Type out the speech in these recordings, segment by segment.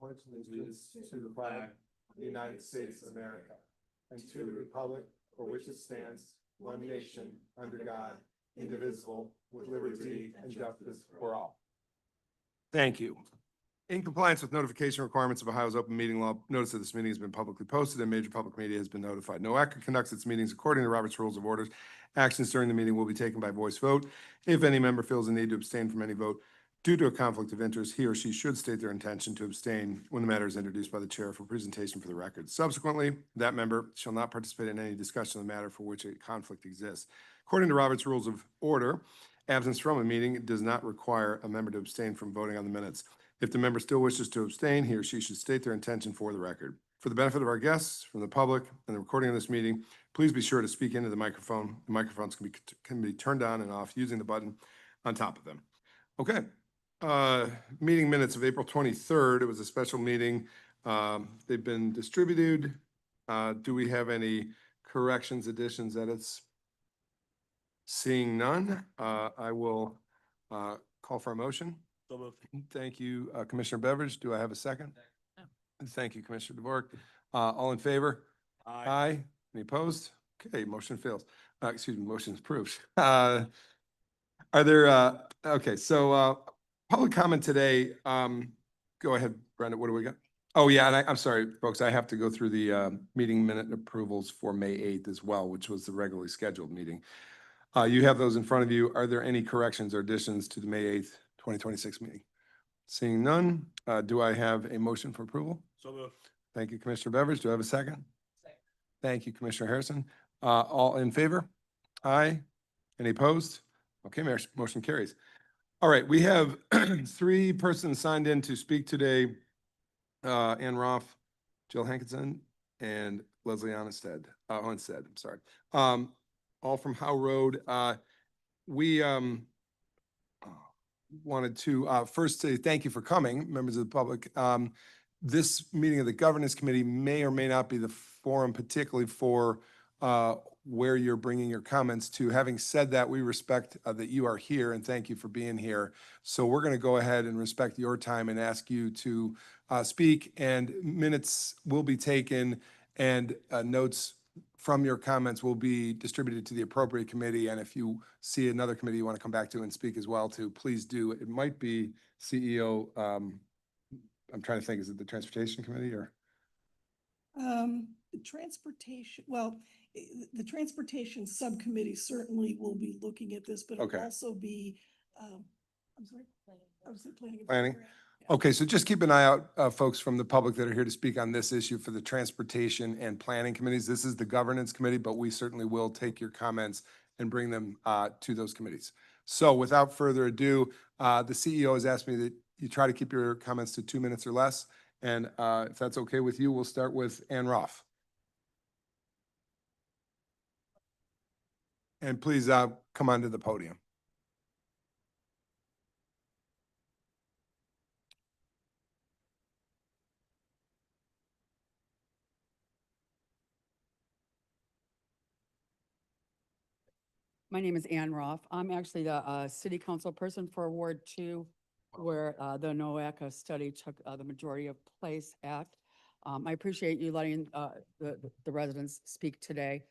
pledge allegiance to the flag of the United States of America and to the republic for which it stands, one nation, under God, indivisible, with liberty and justice for all. Thank you. In compliance with notification requirements of Ohio's open meeting law, notice of this meeting has been publicly posted and major public media has been notified. NOACA conducts its meetings according to Robert's Rules of Orders. Actions during the meeting will be taken by voice vote. If any member feels the need to abstain from any vote due to a conflict of interest, he or she should state their intention to abstain when the matter is introduced by the chair for presentation for the record. Subsequently, that member shall not participate in any discussion of the matter for which a conflict exists. According to Robert's Rules of Order, absence from a meeting does not require a member to abstain from voting on the minutes. If the member still wishes to abstain, he or she should state their intention for the record. For the benefit of our guests, from the public, and the recording of this meeting, please be sure to speak into the microphone. The microphones can be turned on and off using the button on top of them. Okay. Meeting minutes of April 23rd. It was a special meeting. They've been distributed. Do we have any corrections, additions, edits? Seeing none, I will call for a motion. So moved. Thank you, Commissioner Beveridge. Do I have a second? Thank you, Commissioner DeVore. All in favor? Aye. Any opposed? Okay, motion fails. Excuse me, motion is approved. Are there, okay, so public comment today. Go ahead, Brenda, what do we got? Oh, yeah, and I'm sorry, folks, I have to go through the meeting minute approvals for May 8th as well, which was the regularly scheduled meeting. You have those in front of you. Are there any corrections or additions to the May 8th, 2026 meeting? Seeing none, do I have a motion for approval? So moved. Thank you, Commissioner Beveridge. Do I have a second? Second. Thank you, Commissioner Harrison. All in favor? Aye. Any opposed? Okay, Mayor, motion carries. All right, we have three persons signed in to speak today. Ann Roth, Jill Hankinson, and Leslie Onstead, I'm sorry. All from Howe Road. We wanted to first say thank you for coming, members of the public. This meeting of the Governance Committee may or may not be the forum particularly for where you're bringing your comments to. Having said that, we respect that you are here and thank you for being here. So we're going to go ahead and respect your time and ask you to speak, and minutes will be taken and notes from your comments will be distributed to the appropriate committee. And if you see another committee you want to come back to and speak as well to, please do. It might be CEO. I'm trying to think, is it the Transportation Committee or? Transportation, well, the Transportation Subcommittee certainly will be looking at this, but it'll Okay. also be, I'm sorry? I was planning. Planning. Okay, so just keep an eye out, folks from the public that are here to speak on this issue for the Transportation and Planning Committees. This is the Governance Committee, but we certainly will take your comments and bring them to those committees. So without further ado, the CEO has asked me that you try to keep your comments to 2 minutes or less. And if that's okay with you, we'll start with Ann Roth. And please come onto the podium. My name is Ann Roth. I'm actually the city council person for Ward 2, where the NOACA study took the majority of place at. I appreciate you letting the residents speak today.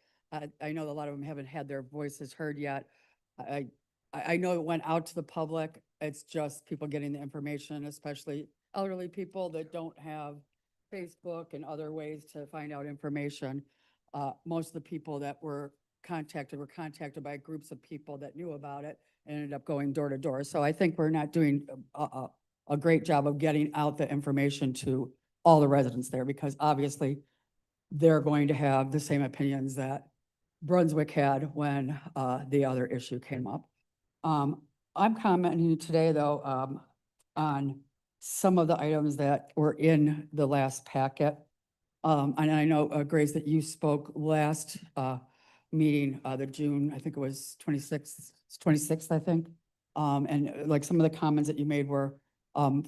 I know a lot of them haven't had their voices heard yet. I know it went out to the public. It's just people getting the information, especially elderly people that don't have Facebook and other ways to find out information. Most of the people that were contacted by groups of people that knew about it and ended up going door to door. So I think we're not doing a great job of getting out the information to all the residents there, because obviously they're going to have the same opinions that Brunswick had when the other issue came up. I'm commenting today though on some of the items that were in the last packet. And I know, Grace, that you spoke last meeting, the June, I think it was 26th, I think. And like some of the comments that you made were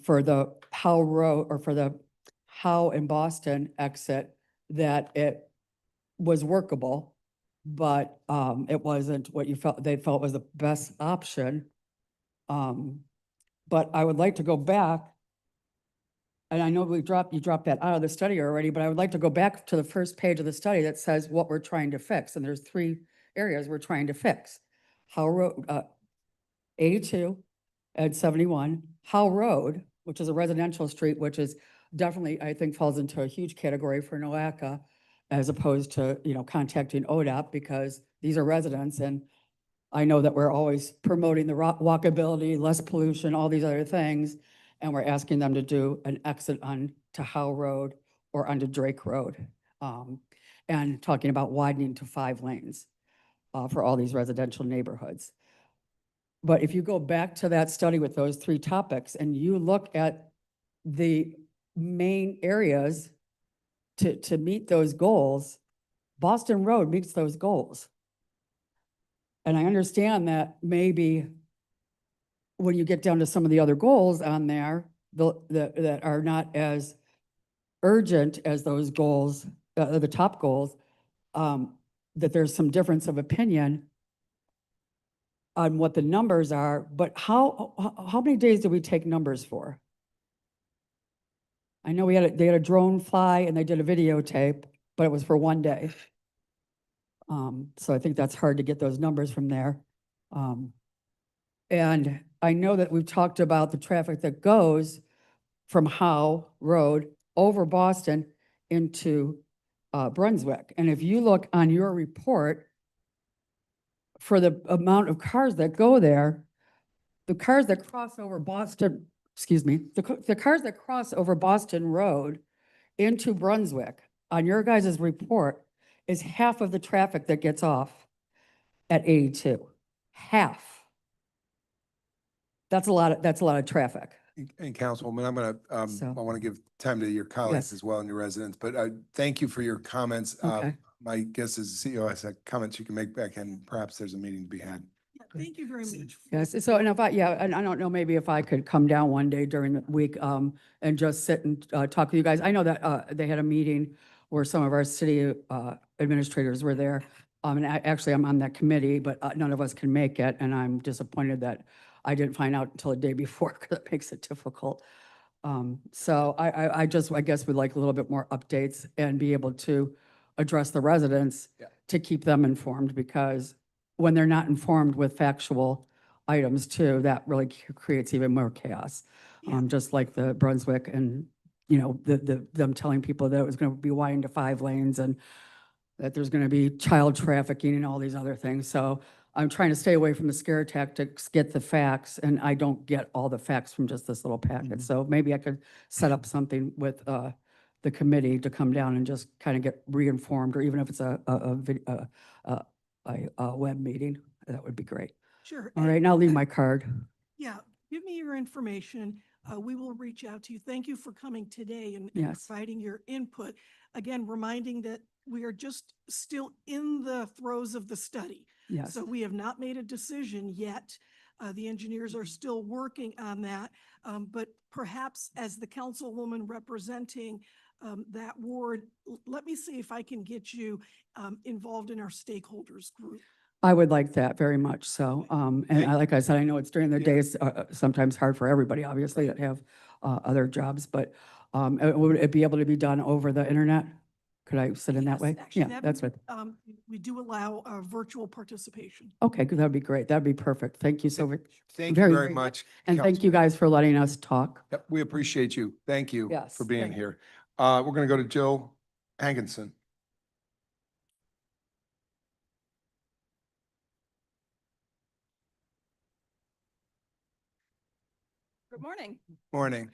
for the Howe Road, or for the Howe and Boston exit, that it was workable, but it wasn't what they felt was the best option. But I would like to go back and I know you dropped that out of the study already, but I would like to go back to the first page of the study that says what we're trying to fix, and there's 3 areas we're trying to fix. Howe Road, 82 and 71, Howe Road, which is a residential street, which is definitely, I think, falls into a huge category for NOACA, as opposed to, contacting ODOT, because these are residents, and I know that we're always promoting the walkability, less pollution, all these other things, and we're asking them to do an exit on to Howe Road or onto Drake Road, and talking about widening to 5 lanes for all these residential neighborhoods. But if you go back to that study with those 3 topics and you look at the main areas to meet those goals, Boston Road meets those goals. And I understand that maybe when you get down to some of the other goals on there, that are not as urgent as those goals, the top goals, that there's some difference of opinion on what the numbers are, but how many days did we take numbers for? I know they had a drone fly and they did a videotape, but it was for 1 day. So I think that's hard to get those numbers from there. And I know that we've talked about the traffic that goes from Howe Road over Boston into Brunswick. And if you look on your report for the amount of cars that go there, the cars that cross over Boston, the cars that cross over Boston Road into Brunswick on your guys' report is half of the traffic that gets off at 82. Half. That's a lot of traffic. And Councilwoman, I'm gonna, So- I want to give time to your colleagues Yes. as well and your residents, but thank you for your comments. Okay. My guess is the CEO has comments you can make back, and perhaps there's a meeting to be had. Yeah, thank you very much. Yes, so, and if and I don't know, maybe if I could come down one day during the week, and just sit and, talk with you guys. I know that, they had a meeting where some of our city, administrators were there. And actually, I'm on that committee, but, none of us can make it, and I'm disappointed that I didn't find out until the day before, because it makes it difficult. So I guess would like a little bit more updates and be able to address the residents Yeah. to keep them informed, because when they're not informed with factual items too, that really creates even more chaos. Yeah. Just like the Brunswick and, them telling people that it was going to be widened to 5 lanes and that there's going to be child trafficking and all these other things. So I'm trying to stay away from the scare tactics, get the facts, and I don't get all the facts from just this little packet. So maybe I could set up something with the committee to come down and just kind of get reinformed, or even if it's a web meeting, that would be great. Sure. All right, and I'll leave my card. Yeah, give me your information. We will reach out to you. Thank you for coming today and Yes. providing your input. Again, reminding that we are just still in the throes of the study. Yes, So we have not made a decision yet. The engineers are still working on that. But perhaps as the councilwoman representing that ward, let me see if I can get you involved in our stakeholders group. I would like that very much so. Like I said, I know it's during the Yeah. days, sometimes hard for everybody, obviously, that have other jobs, but would it be able to be done over the internet? Could I sit in that Yes, way? actually, Yeah, that'd that's be- what, We do allow virtual participation. okay, good, that'd be great. That'd be perfect. Thank you so much. Thank you Very, very very much. And thank you Councilwoman. guys for letting us talk. Yep, we appreciate you. Thank you Yes, for being thank you. here. We're going to go to Jill Hankinson. Good morning. Morning.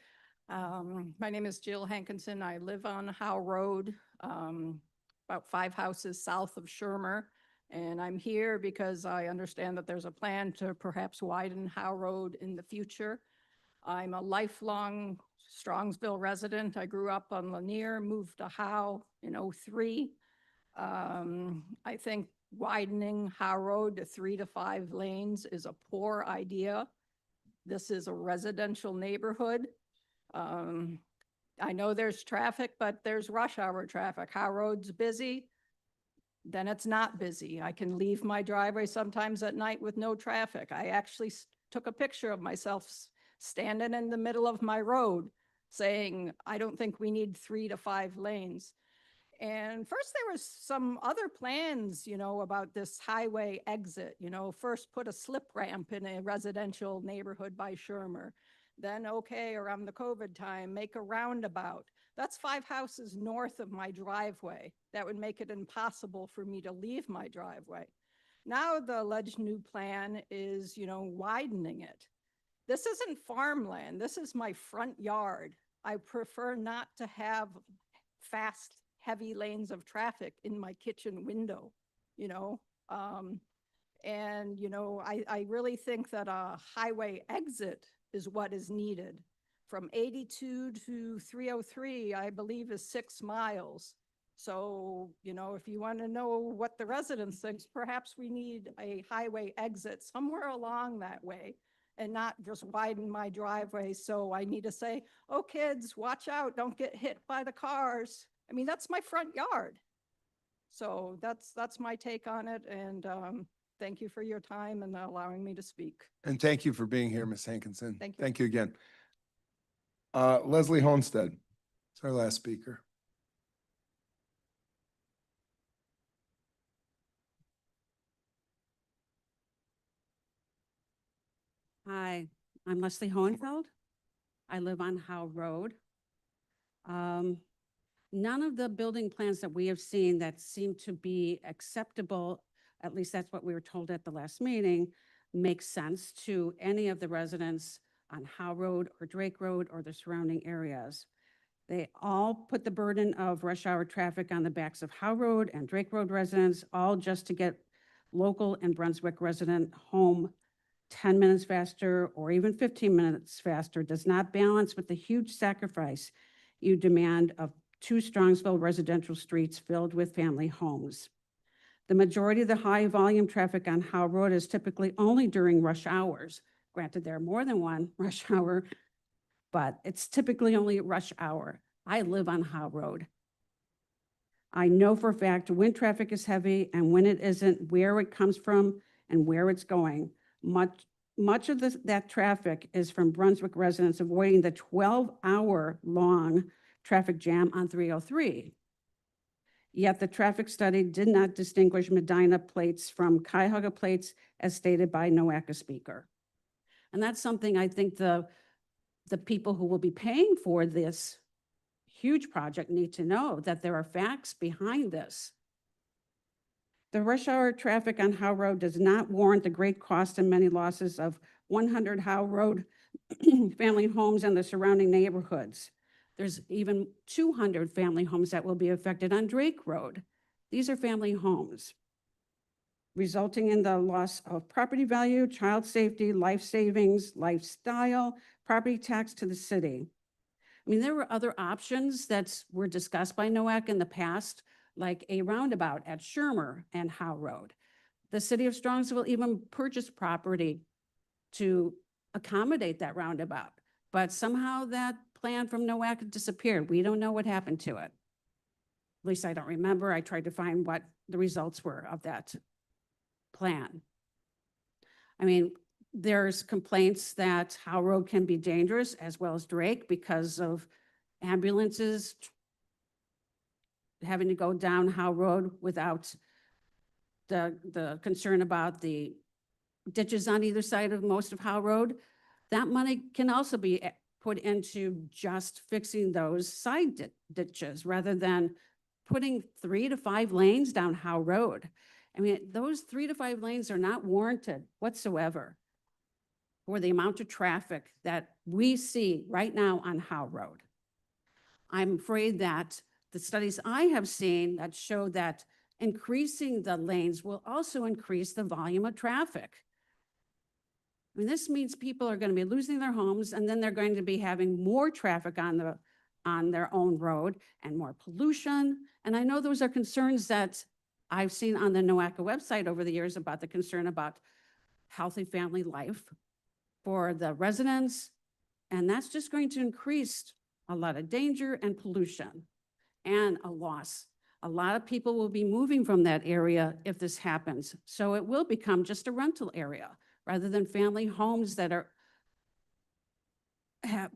My name is Jill Hankinson. I live on Howe Road, about 5 houses south of Shermer. And I'm here because I understand that there's a plan to perhaps widen Howe Road in the future. I'm a lifelong Strongsville resident. I grew up on Lanier, moved to Howe in '03. I think widening Howe Road to 3 to 5 lanes is a poor idea. This is a residential neighborhood. I know there's traffic, but there's rush hour traffic. Howe Road's busy, then it's not busy. I can leave my driveway sometimes at night with no traffic. I actually took a picture of myself standing in the middle of my road, saying, I don't think we need 3 to 5 lanes. And first there was some other plans, about this highway exit, first put a slip ramp in a residential neighborhood by Shermer. Then, okay, around the COVID time, make a roundabout. That's 5 houses north of my driveway. That would make it impossible for me to leave my driveway. Now the alleged new plan is, widening it. This isn't farmland. This is my front yard. I prefer not to have fast, heavy lanes of traffic in my kitchen window, I really think that a highway exit is what is needed. From 82 to 303, I believe, is 6 miles. So, if you want to know what the residents think, perhaps we need a highway exit somewhere along that way and not just widen my driveway. So I need to say, oh, kids, watch out, don't get hit by the cars. I mean, that's my front yard. So that's my take on it. And thank you for your time and allowing me to speak. And thank you for being here, Ms. Hankinson. Thank you. Thank you again. Leslie Homestead, it's our last speaker. Hi, I'm Leslie Hohenfeld. I live on Howe Road. None of the building plans that we have seen that seem to be acceptable, at least that's what we were told at the last meeting, makes sense to any of the residents on Howe Road or Drake Road or the surrounding areas. They all put the burden of rush hour traffic on the backs of Howe Road and Drake Road residents, all just to get local and Brunswick resident home 10 minutes faster or even 15 minutes faster does not balance with the huge sacrifice you demand of 2 Strongsville residential streets filled with family homes. The majority of the high volume traffic on Howe Road is typically only during rush hours. Granted, there are more than one rush hour, but it's typically only at rush hour. I live on Howe Road. I know for a fact when traffic is heavy and when it isn't, where it comes from and where it's going. Much of that traffic is from Brunswick residents avoiding the 12-hour long traffic jam on 303. Yet the traffic study did not distinguish Medina plates from Cuyahoga plates as stated by NOACA speaker. And that's something I think the people who will be paying for this huge project need to know, that there are facts behind this. The rush hour traffic on Howe Road does not warrant the great cost and many losses of 100 Howe Road family homes and the surrounding neighborhoods. There's even 200 family homes that will be affected on Drake Road. These are family homes, resulting in the loss of property value, child safety, life savings, lifestyle, property tax to the city. I mean, there were other options that were discussed by NOAC in the past, like a roundabout at Shermer and Howe Road. The city of Strongsville even purchased property to accommodate that roundabout, but somehow that plan from NOAC disappeared. We don't know what happened to it. At least I don't remember. I tried to find what the results were of that plan. I mean, there's complaints that Howe Road can be dangerous as well as Drake because of ambulances having to go down Howe Road without the concern about the ditches on either side of most of Howe Road. That money can also be put into just fixing those side ditches rather than putting 3 to 5 lanes down Howe Road. I mean, those 3 to 5 lanes are not warranted whatsoever for the amount of traffic that we see right now on Howe Road. I'm afraid that the studies I have seen that show that increasing the lanes will also increase the volume of traffic. I mean, this means people are going to be losing their homes, and then they're going to be having more traffic on their own road and more pollution. And I know those are concerns that I've seen on the NOACA website over the years about the concern about healthy family life for the residents. And that's just going to increase a lot of danger and pollution and a loss. A lot of people will be moving from that area if this happens. So it will become just a rental area rather than family homes that are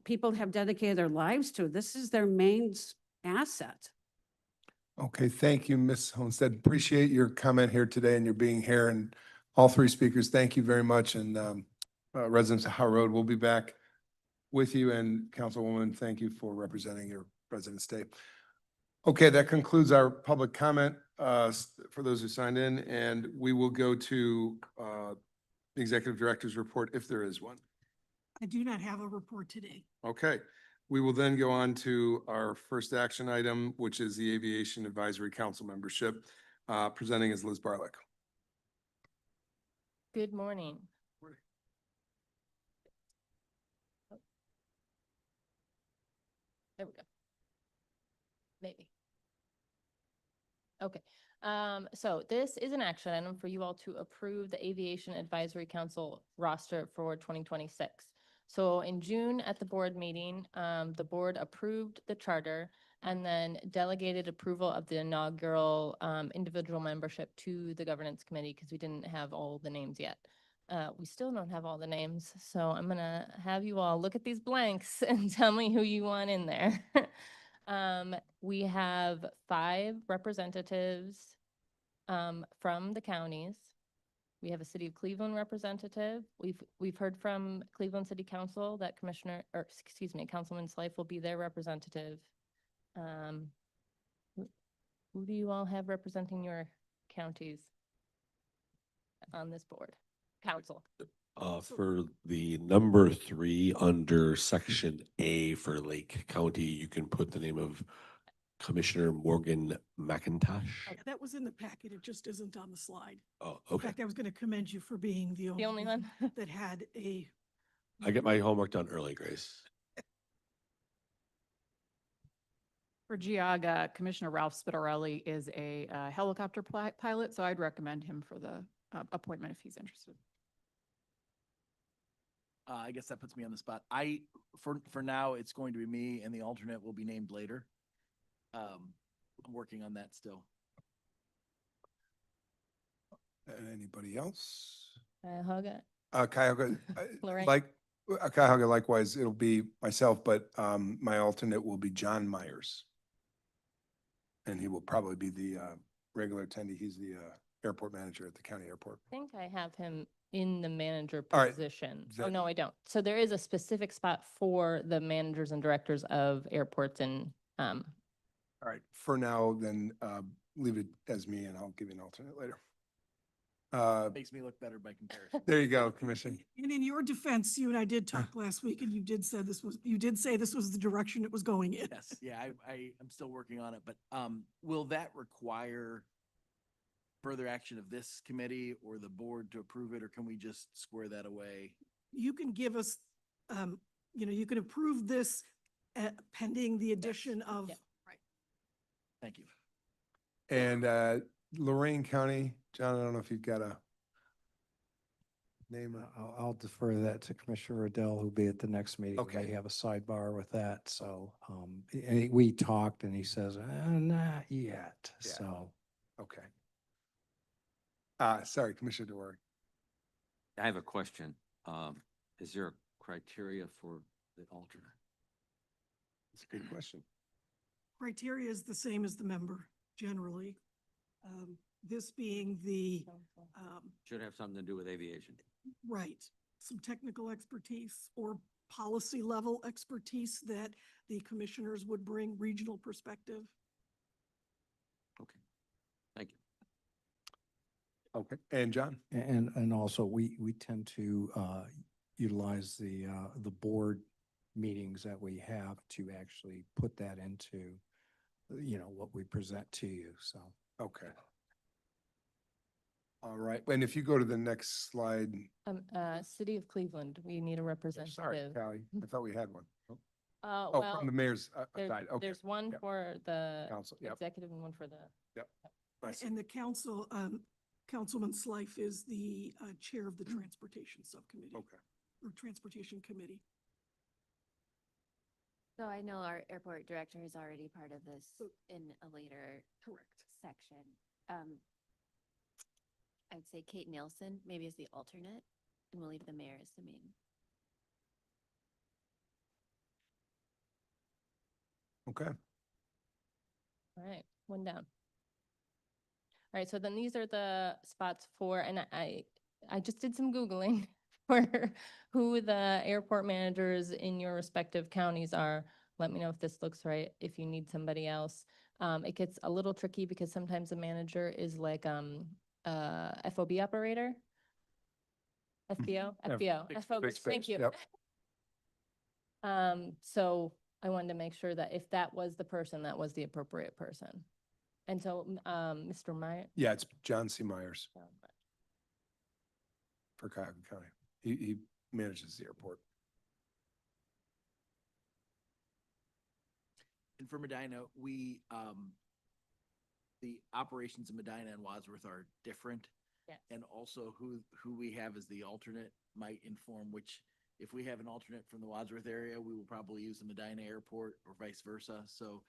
people have dedicated their lives to. This is their main asset. Okay, thank you, Ms. Homestead. Appreciate your comment here today and your being here, and all three speakers, thank you very much. And residents of Howe Road, we'll be back with you, and Councilwoman, thank you for representing your residents' day. Okay, that concludes our public comment for those who signed in, and we will go to the Executive Director's report if there is one. I do not have a report today. Okay, we will then go on to our first action item, which is the Aviation Advisory Council membership. Presenting is Liz Barlick. Good morning. There we go. Maybe. Okay, so this is an action item for you all to approve the Aviation Advisory Council roster for 2026. So in June at the board meeting, the board approved the charter and then delegated approval of the inaugural individual membership to the governance committee because we didn't have all the names yet. We still don't have all the names, so I'm gonna have you all look at these blanks and tell me who you want in there. We have 5 representatives from the counties. We have a City of Cleveland representative. We've heard from Cleveland City Council that Councilman Slife will be their representative. Who do you all have representing your counties on this board? Council. For the number 3 under section A for Lake County, you can put the name of Commissioner Morgan McIntosh. That was in the packet. It just isn't on the slide. Oh, In okay. fact, I was going to commend you for being the The only one? that had a. I get my homework done early, Grace. For Geauga, Commissioner Ralph Spitarelli is a helicopter pilot, so I'd recommend him for the appointment if he's interested. I guess that puts me on the spot. For now, it's going to be me, and the alternate will be named later. I'm working on that still. Anybody else? Cuyahoga. Cuyahoga, Lorraine? Cuyahoga likewise, it'll be myself, but my alternate will be John Myers. And he will probably be the regular attendee. He's the airport manager at the county airport. I think I have him in the manager All right. position. Oh, That- no, I don't. So there is a specific spot for the managers and directors of airports and, All right, for now, then leave it as me and I'll give you an alternate later. Makes me look better by comparison. There you go, Commissioner. And in your defense, you and I did talk last week and you did say this was the direction it was going in. Yes, yeah, I'm still working on it, but will that require further action of this committee or the board to approve it, or can we just square that away? You can give us, you can approve this pending the addition of. Yep. Thank you. And Lorraine County, John, I don't know if you've got a name. I'll defer that to Commissioner Riddell, who'll be at the next meeting. Okay. We have a sidebar with that, so, we talked and he says, not yet, Yeah. so. Okay. Sorry, Commissioner DeWark. I have a question. Is there a criteria for the alternate? That's a good question. Criteria is the same as the member generally. This being the, Should have something to do with aviation. right, some technical expertise or policy level expertise that the commissioners would bring regional perspective. Okay. Thank you. Okay, and John? And also, we tend to, utilize the board meetings that we have to actually put that into, what we present to you, so. Okay. All right, and if you go to the next slide, City of Cleveland, we need a sorry, representative. Callie, I thought we had one. Oh, Well, from the mayor's there's, side, okay. there's one Yep. for the Council, yep. executive and one for the, I see. And the council, Councilman Slife is the chair of the Transportation Subcommittee. Okay. Or Transportation Committee. So I know our airport director is already part of this in a later Correct. section. I'd say Kate Nielsen, maybe as the alternate, and we'll leave the mayor as the main. Okay. All right, one down. All right, so then these are the spots for, and I just did some Googling for who the airport managers in your respective counties are. Let me know if this looks right, if you need somebody else. It gets a little tricky because sometimes a manager is like, FOB operator. FBO, FBO, FOB, Fixed thank base, you. yep. So I wanted to make sure that if that was the person, that was the appropriate person. And so, Mr. Meyer. Yeah, it's John C. Myers for Cuyahoga County. He manages the airport. And for Medina, we, the operations in Medina and Wadsworth are different. Yes. And also who we have as the alternate might inform which, if we have an alternate from the Wadsworth area, we will probably use the Medina airport or vice versa. So,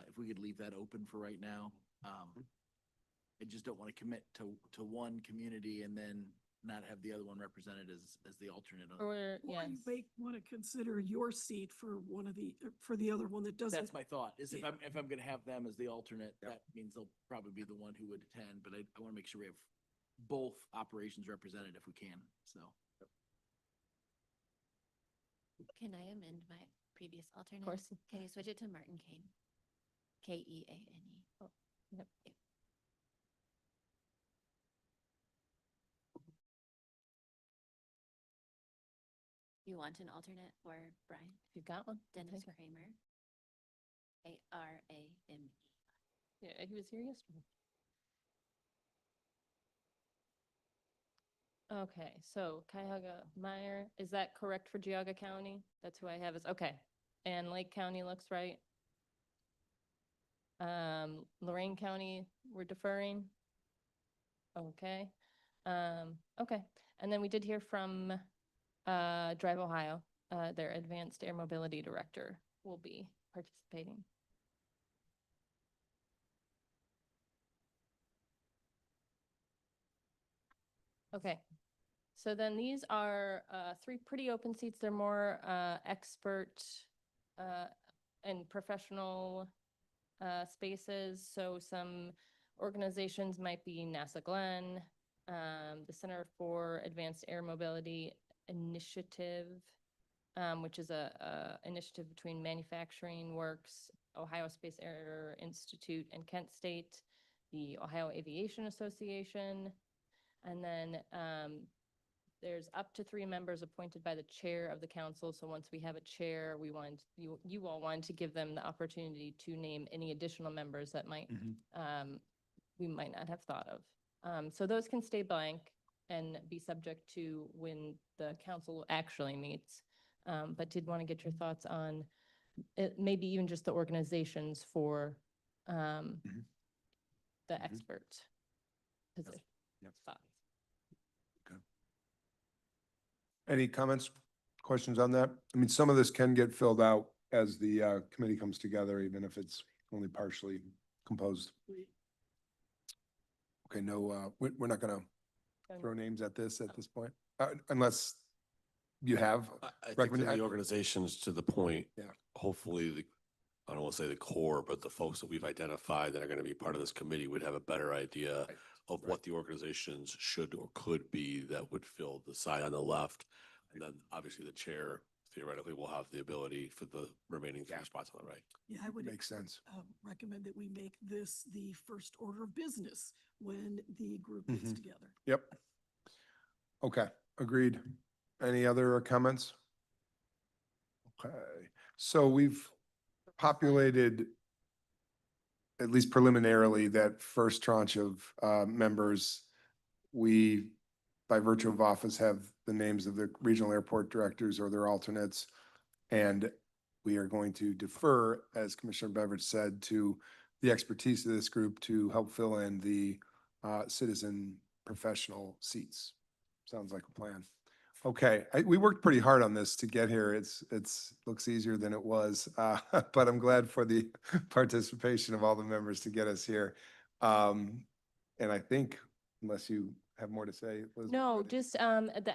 if we could leave that open for right now. I just don't want to commit to one community and then not have the other one represented as the alternate. Or, Or yes. you may want to consider your seat for one of the, for the other one that doesn't. That's my thought, is if Yeah. I'm gonna have them as the alternate, that means they'll probably be the one who would attend, but I want to make sure we have both operations represented if we can, so. Can I amend my previous alternate? Of course. Can you switch it to Martin Kane? Keane. Oh, yep. You want an alternate for Brian? If you've got one. I'll Dennis take it. Kramer. Krame. Yeah, he was here yesterday. Okay, so Cuyahoga Meyer, is that correct for Geauga County? That's who I have as, okay. And Lake County looks right. Lorraine County, we're deferring. Okay. Okay. And then we did hear from, Drive Ohio, their Advanced Air Mobility Director will be participating. Okay, so then these are three pretty open seats. They're more expert and professional spaces. So some organizations might be NASA Glenn, the Center for Advanced Air Mobility Initiative, which is a initiative between Manufacturing Works, Ohio Space Air Institute, and Kent State, the Ohio Aviation Association. And then there's up to 3 members appointed by the chair of the council. So once we have a chair, we want, you all want to give them the opportunity to name any additional members that might, we might not have thought of. So those can stay blank and be subject to when the council actually meets. But did want to get your thoughts on it, maybe even just the organizations for the expert position. Thoughts. Any comments, questions on that? I mean, some of this can get filled out as the committee comes together, even if it's only partially composed. Okay, no, we're not gonna throw names at this point, unless you have. I think recommend- that the organizations, to the point, Yeah. hopefully I don't want to say the core, but the folks that we've identified that are going to be part of this committee would have a better idea of what the organizations should or could be that would fill the side on the left. And then obviously the chair theoretically will have the ability for the remaining 3 spots on the right. Yeah, I would Makes sense. recommend that we make this the first order of business when the group gets Mhm. together. Yep. Okay, agreed. Any other comments? Okay, so we've populated, at least preliminarily, that first tranche of members. We, by virtue of office, have the names of the regional airport directors or their alternates. And we are going to defer, as Commissioner Beveridge said, to the expertise of this group to help fill in the citizen professional seats. Sounds like a plan. Okay, we worked pretty hard on this to get here. Looks easier than it was, but I'm glad for the participation of all the members to get us here. And I think, unless you have more to say, Elizabeth. No, just, the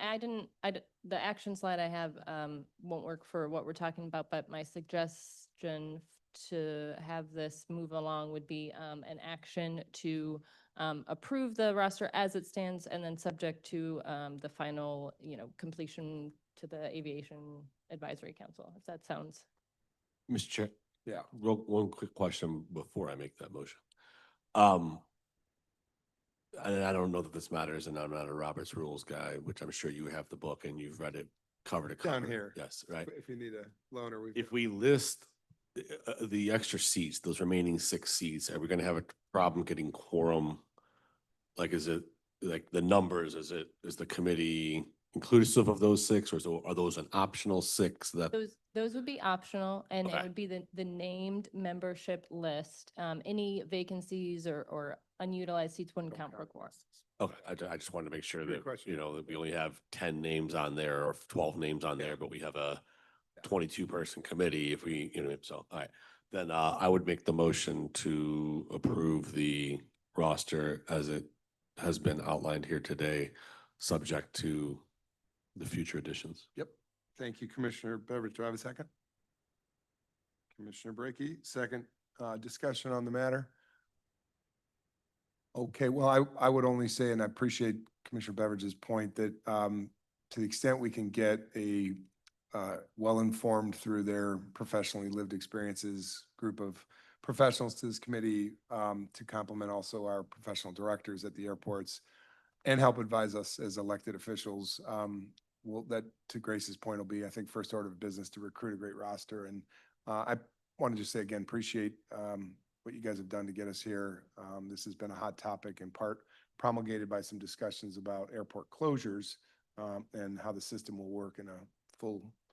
action slide I have, won't work for what we're talking about, but my suggestion to have this move along would be an action to approve the roster as it stands and then subject to the final, completion to the Aviation Advisory Council, if that sounds. Mr. Chair, Yeah. one quick question before I make that motion. And I don't know that this matters, and I'm not a Robert's Rules guy, which I'm sure you have the book and you've read it cover to cover. Down here. Yes, right. If you need a loaner, we've. If we list the extra seats, those remaining 6 seats, are we gonna have a problem getting quorum? Like, is it, like, the numbers, is the committee inclusive of those 6, or are those an optional 6 that? Those would be optional, and it Okay. would be the named membership list. Any vacancies or unutilized seats wouldn't count for quorum. Okay, I just wanted to make sure Great that, question. that we only have 10 names on there or 12 names on there, but we have a 22-person committee if we, so, all right. Then I would make the motion to approve the roster as it has been outlined here today, subject to the future additions. Yep. Thank you, Commissioner Beveridge. Do I have a second? Commissioner Brackey, second. Discussion on the matter? Okay, well, I would only say, and I appreciate Commissioner Beveridge's point, that to the extent we can get a well-informed through their professionally lived experiences group of professionals to this committee to complement also our professional directors at the airports and help advise us as elected officials. Well, that, to Grace's point, will be, I think, first order of business to recruit a great roster. And I want to just say again, appreciate what you guys have done to get us here. This has been a hot topic, in part promulgated by some discussions about airport closures and how the system will work in a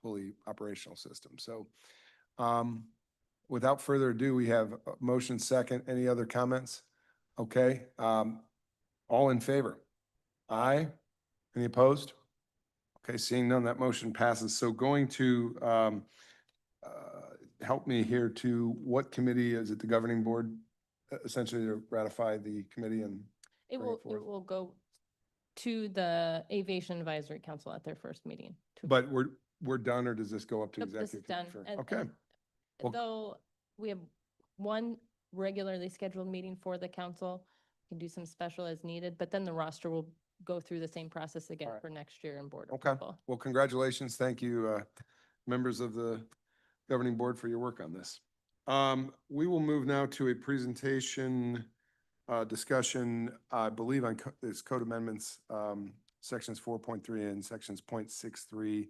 fully operational system. So without further ado, we have a motion second. Any other comments? Okay. All in favor? Aye. Any opposed? Okay, seeing none, that motion passes. So going to help me here to what committee is it, the governing board, essentially to ratify the committee and It bring it will, forth? it will go to the Aviation Advisory Council at their first meeting. But we're done, or does this go up to Nope, this is executive? done. committee And- first? Okay, and Well- Though we have one regularly scheduled meeting for the council, we can do some special as needed, but then the roster will go through the same process again Alright. for next year and board okay. approval. Well, congratulations. Thank you, members of the governing board, for your work on this. We will move now to a presentation discussion, I believe, on this code amendments, sections 4.3 and sections 0.63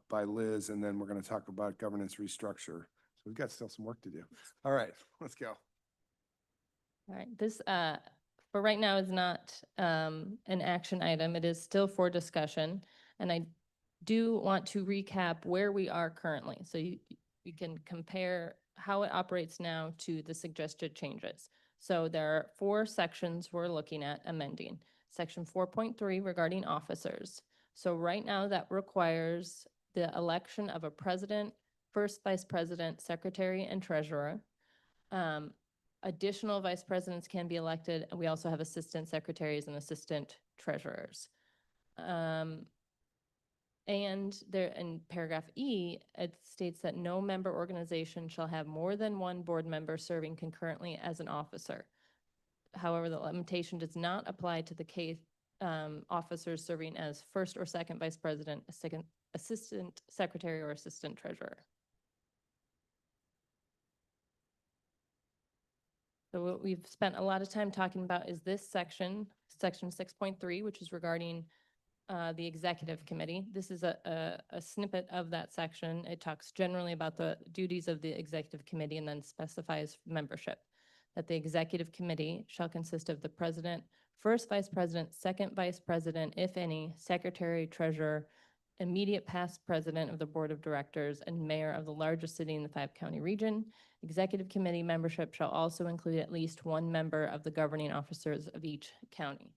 by Liz, and then we're going to talk about governance restructure. So we've got still some work to do. All right, let's go. All right, this, for right now is not an action item. It is still for discussion. And I do want to recap where we are currently. So you can compare how it operates now to the suggested changes. So there are 4 sections we're looking at amending. Section 4.3 regarding officers. So right now that requires the election of a president, first vice president, secretary, and treasurer. Additional vice presidents can be elected, and we also have assistant secretaries and assistant treasurers. And there, in paragraph E, it states that no member organization shall have more than one board member serving concurrently as an officer. However, the limitation does not apply to the case officers serving as first or second vice president, assistant secretary, or assistant treasurer. So what we've spent a lot of time talking about is this section, section 6.3, which is regarding the executive committee. This is a snippet of that section. It talks generally about the duties of the executive committee and then specifies membership. That the executive committee shall consist of the president, first vice president, second vice president, if any, secretary, treasurer, immediate past president of the board of directors, and mayor of the largest city in the 5-county region. Executive committee membership shall also include at least one member of the governing officers of each county.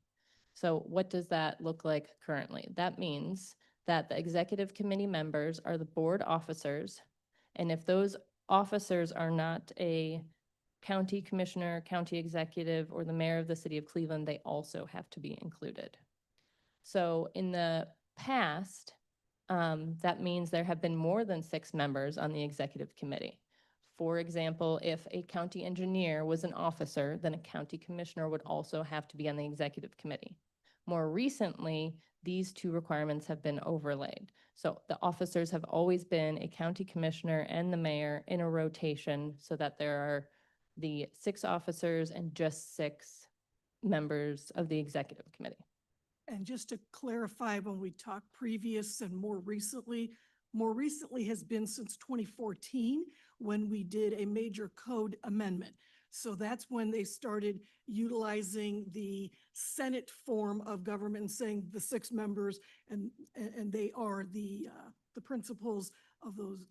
So what does that look like currently? That means that the executive committee members are the board officers, and if those officers are not a county commissioner, county executive, or the mayor of the city of Cleveland, they also have to be included. So in the past, that means there have been more than 6 members on the executive committee. For example, if a county engineer was an officer, then a county commissioner would also have to be on the executive committee. More recently, these two requirements have been overlaid. So the officers have always been a county commissioner and the mayor in a rotation so that there are the 6 officers and just 6 members of the executive committee. And just to clarify, when we talked previous and more recently has been since 2014, when we did a major code amendment. So that's when they started utilizing the Senate form of government and saying the 6 members and they are the principals of those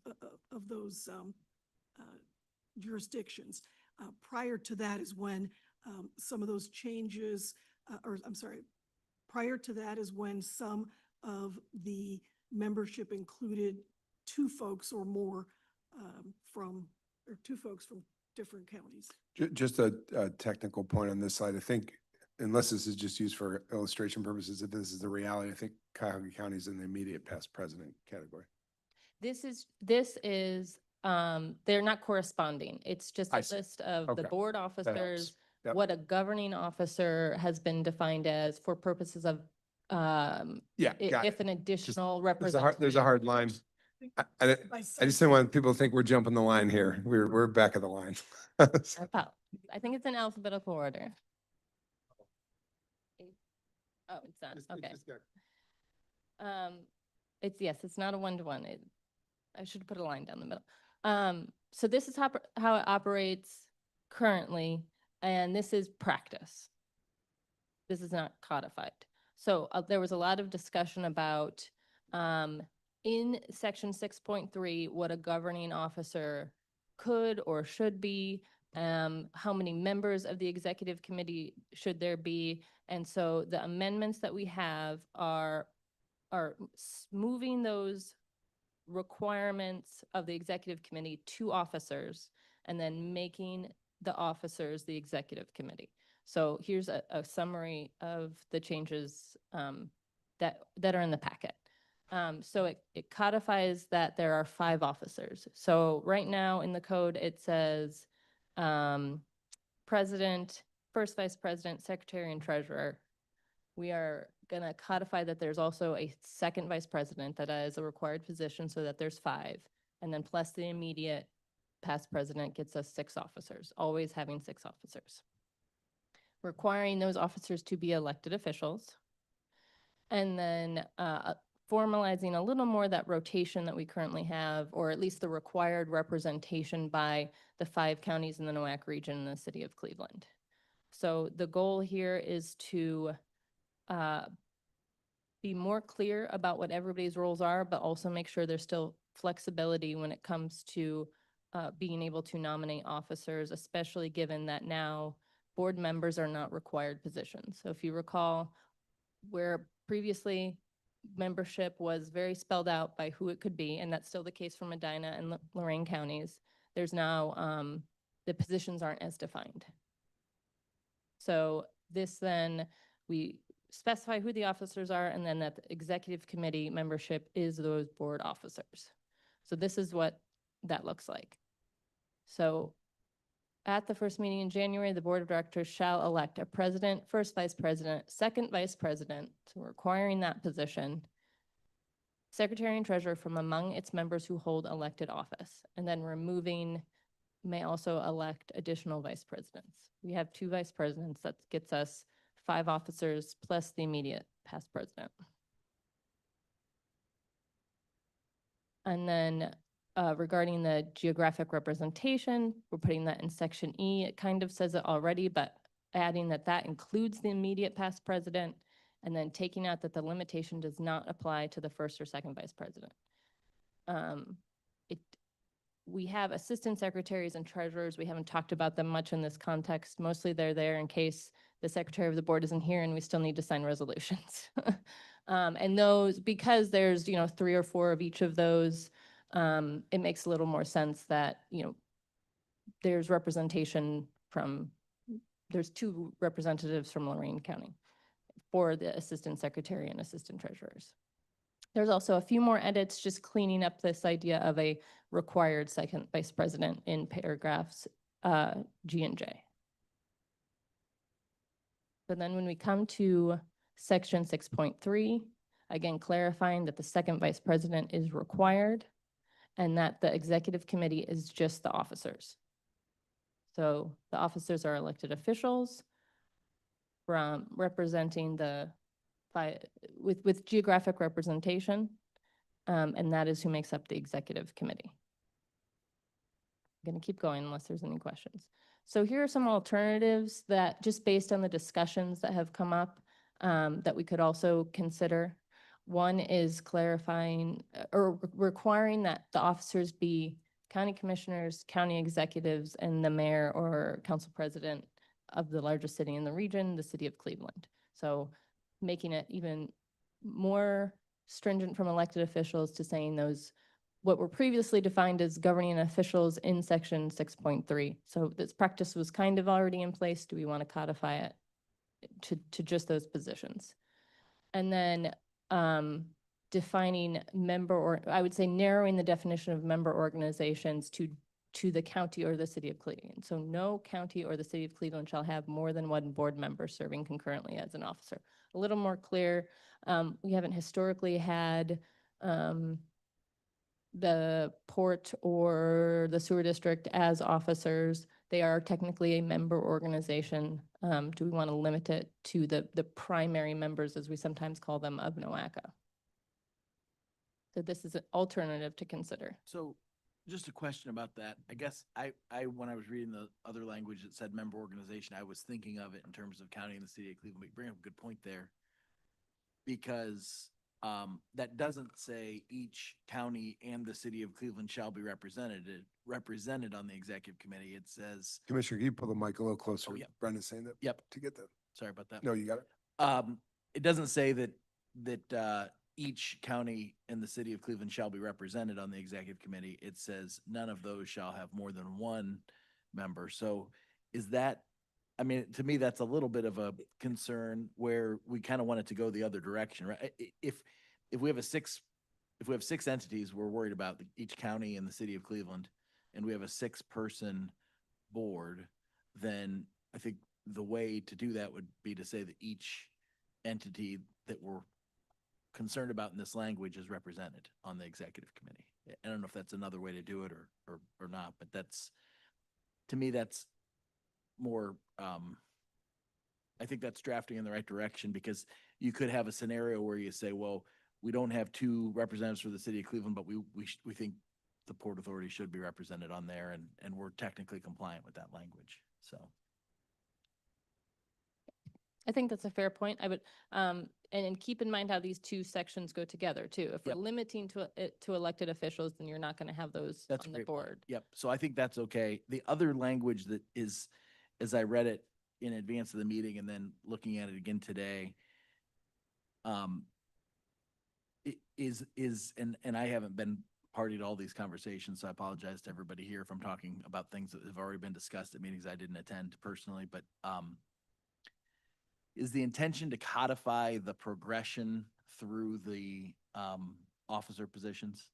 jurisdictions. Prior to that is when some of those changes, prior to that is when some of the membership included 2 folks or more from 2 folks from different counties. Just a technical point on this side. I think, unless this is just used for illustration purposes, if this is the reality, I think Cuyahoga County is in the immediate past president category. This is, they're not corresponding. It's just I a see. list of the Okay. board helps. officers, Yep. what a governing officer has been defined as for purposes of, Yeah, got if it. an additional There's a representative. hard line. I just didn't want people to think we're jumping the line here. We're back of the line. I think it's in alphabetical order. Oh, it's not, okay. It's not a one-to-one. I should put a line down the middle. So this is how it operates currently, and this is practice. This is not codified. So there was a lot of discussion about, in section 6.3, what a governing officer could or should be, how many members of the executive committee should there be. And so the amendments that we have are moving those requirements of the executive committee to officers and then making the officers the executive committee. So here's a summary of the changes that are in the packet. So it codifies that there are 5 officers. So right now in the code, it says president, first vice president, secretary, and treasurer. We are going to codify that there's also a second vice president that is a required position so that there's 5. And then plus the immediate past president gets us 6 officers, always having 6 officers. Requiring those officers to be elected officials. And then formalizing a little more that rotation that we currently have, or at least the required representation by the 5 counties in the NOAC region in the city of Cleveland. So the goal here is to be more clear about what everybody's roles are, but also make sure there's still flexibility when it comes to being able to nominate officers, especially given that now board members are not required positions. So if you recall, where previously membership was very spelled out by who it could be, and that's still the case for Medina and Lorain counties, there's now, the positions aren't as defined. So this then, we specify who the officers are, and then that the executive committee membership is those board officers. So this is what that looks like. So at the first meeting in January, the board of directors shall elect a president, first vice president, second vice president, so requiring that position, secretary and treasurer from among its members who hold elected office, and then removing may also elect additional vice presidents. We have 2 vice presidents. That gets us 5 officers plus the immediate past president. And then regarding the geographic representation, we're putting that in section E. It kind of says it already, but adding that includes the immediate past president, and then taking out that the limitation does not apply to the first or second vice president. We have assistant secretaries and treasurers. We haven't talked about them much in this context. Mostly they're there in case the secretary of the board isn't here and we still need to sign resolutions. And those, because there's, 3 or 4 of each of those, it makes a little more sense that, there's representation there's 2 representatives from Lorain County for the assistant secretary and assistant treasurers. There's also a few more edits, just cleaning up this idea of a required second vice president in paragraphs G and J. But then when we come to section 6.3, again, clarifying that the second vice president is required and that the executive committee is just the officers. So the officers are elected officials from representing with geographic representation, and that is who makes up the executive committee. I'm going to keep going unless there's any questions. So here are some alternatives that, just based on the discussions that have come up, that we could also consider. One is clarifying or requiring that the officers be county commissioners, county executives, and the mayor or council president of the largest city in the region, the city of Cleveland. So making it even more stringent from elected officials to saying those, what were previously defined as governing officials in section 6.3. So this practice was kind of already in place. Do we want to codify it to just those positions? And then defining member, or I would say narrowing the definition of member organizations to the county or the city of Cleveland. So no county or the city of Cleveland shall have more than one board member serving concurrently as an officer. A little more clear. We haven't historically had the port or the sewer district as officers. They are technically a member organization. Do we want to limit it to the primary members, as we sometimes call them, of NOACA? So this is an alternative to consider. So just a question about that. I guess when I was reading the other language that said member organization, I was thinking of it in terms of county and the city of Cleveland. But you bring up a good point there. Because that doesn't say each county and the city of Cleveland shall be represented on the executive committee. It says, Commissioner, can you pull the mic a little closer? Oh, yep. Brendan's saying that. Yep. To get that. sorry about that. No, you got it. It doesn't say that each county in the city of Cleveland shall be represented on the executive committee. It says none of those shall have more than one member. So is that, I mean, to me, that's a little bit of a concern where we kind of want it to go the other direction, right? If we have six entities, we're worried about each county and the city of Cleveland, and we have a 6-person board, then I think the way to do that would be to say that each entity that we're concerned about in this language is represented on the executive committee. I don't know if that's another way to do it or not, but that's, to me, that's more, I think that's drafting in the right direction, because you could have a scenario where you say, well, we don't have 2 representatives for the city of Cleveland, but we think the Port Authority should be represented on there, and we're technically compliant with that language. So I think that's a fair point. I would, and keep in mind how these 2 sections go together too. If we're Yep. limiting it to elected officials, then you're not going to have those that's a on the great point. board. Yep. So I think that's okay. The other language that is, as I read it in advance of the meeting and then looking at it again today, it is, and I haven't been party to all these conversations, so I apologize to everybody here if I'm talking about things that have already been discussed at meetings I didn't attend personally, but is the intention to codify the progression through the officer positions?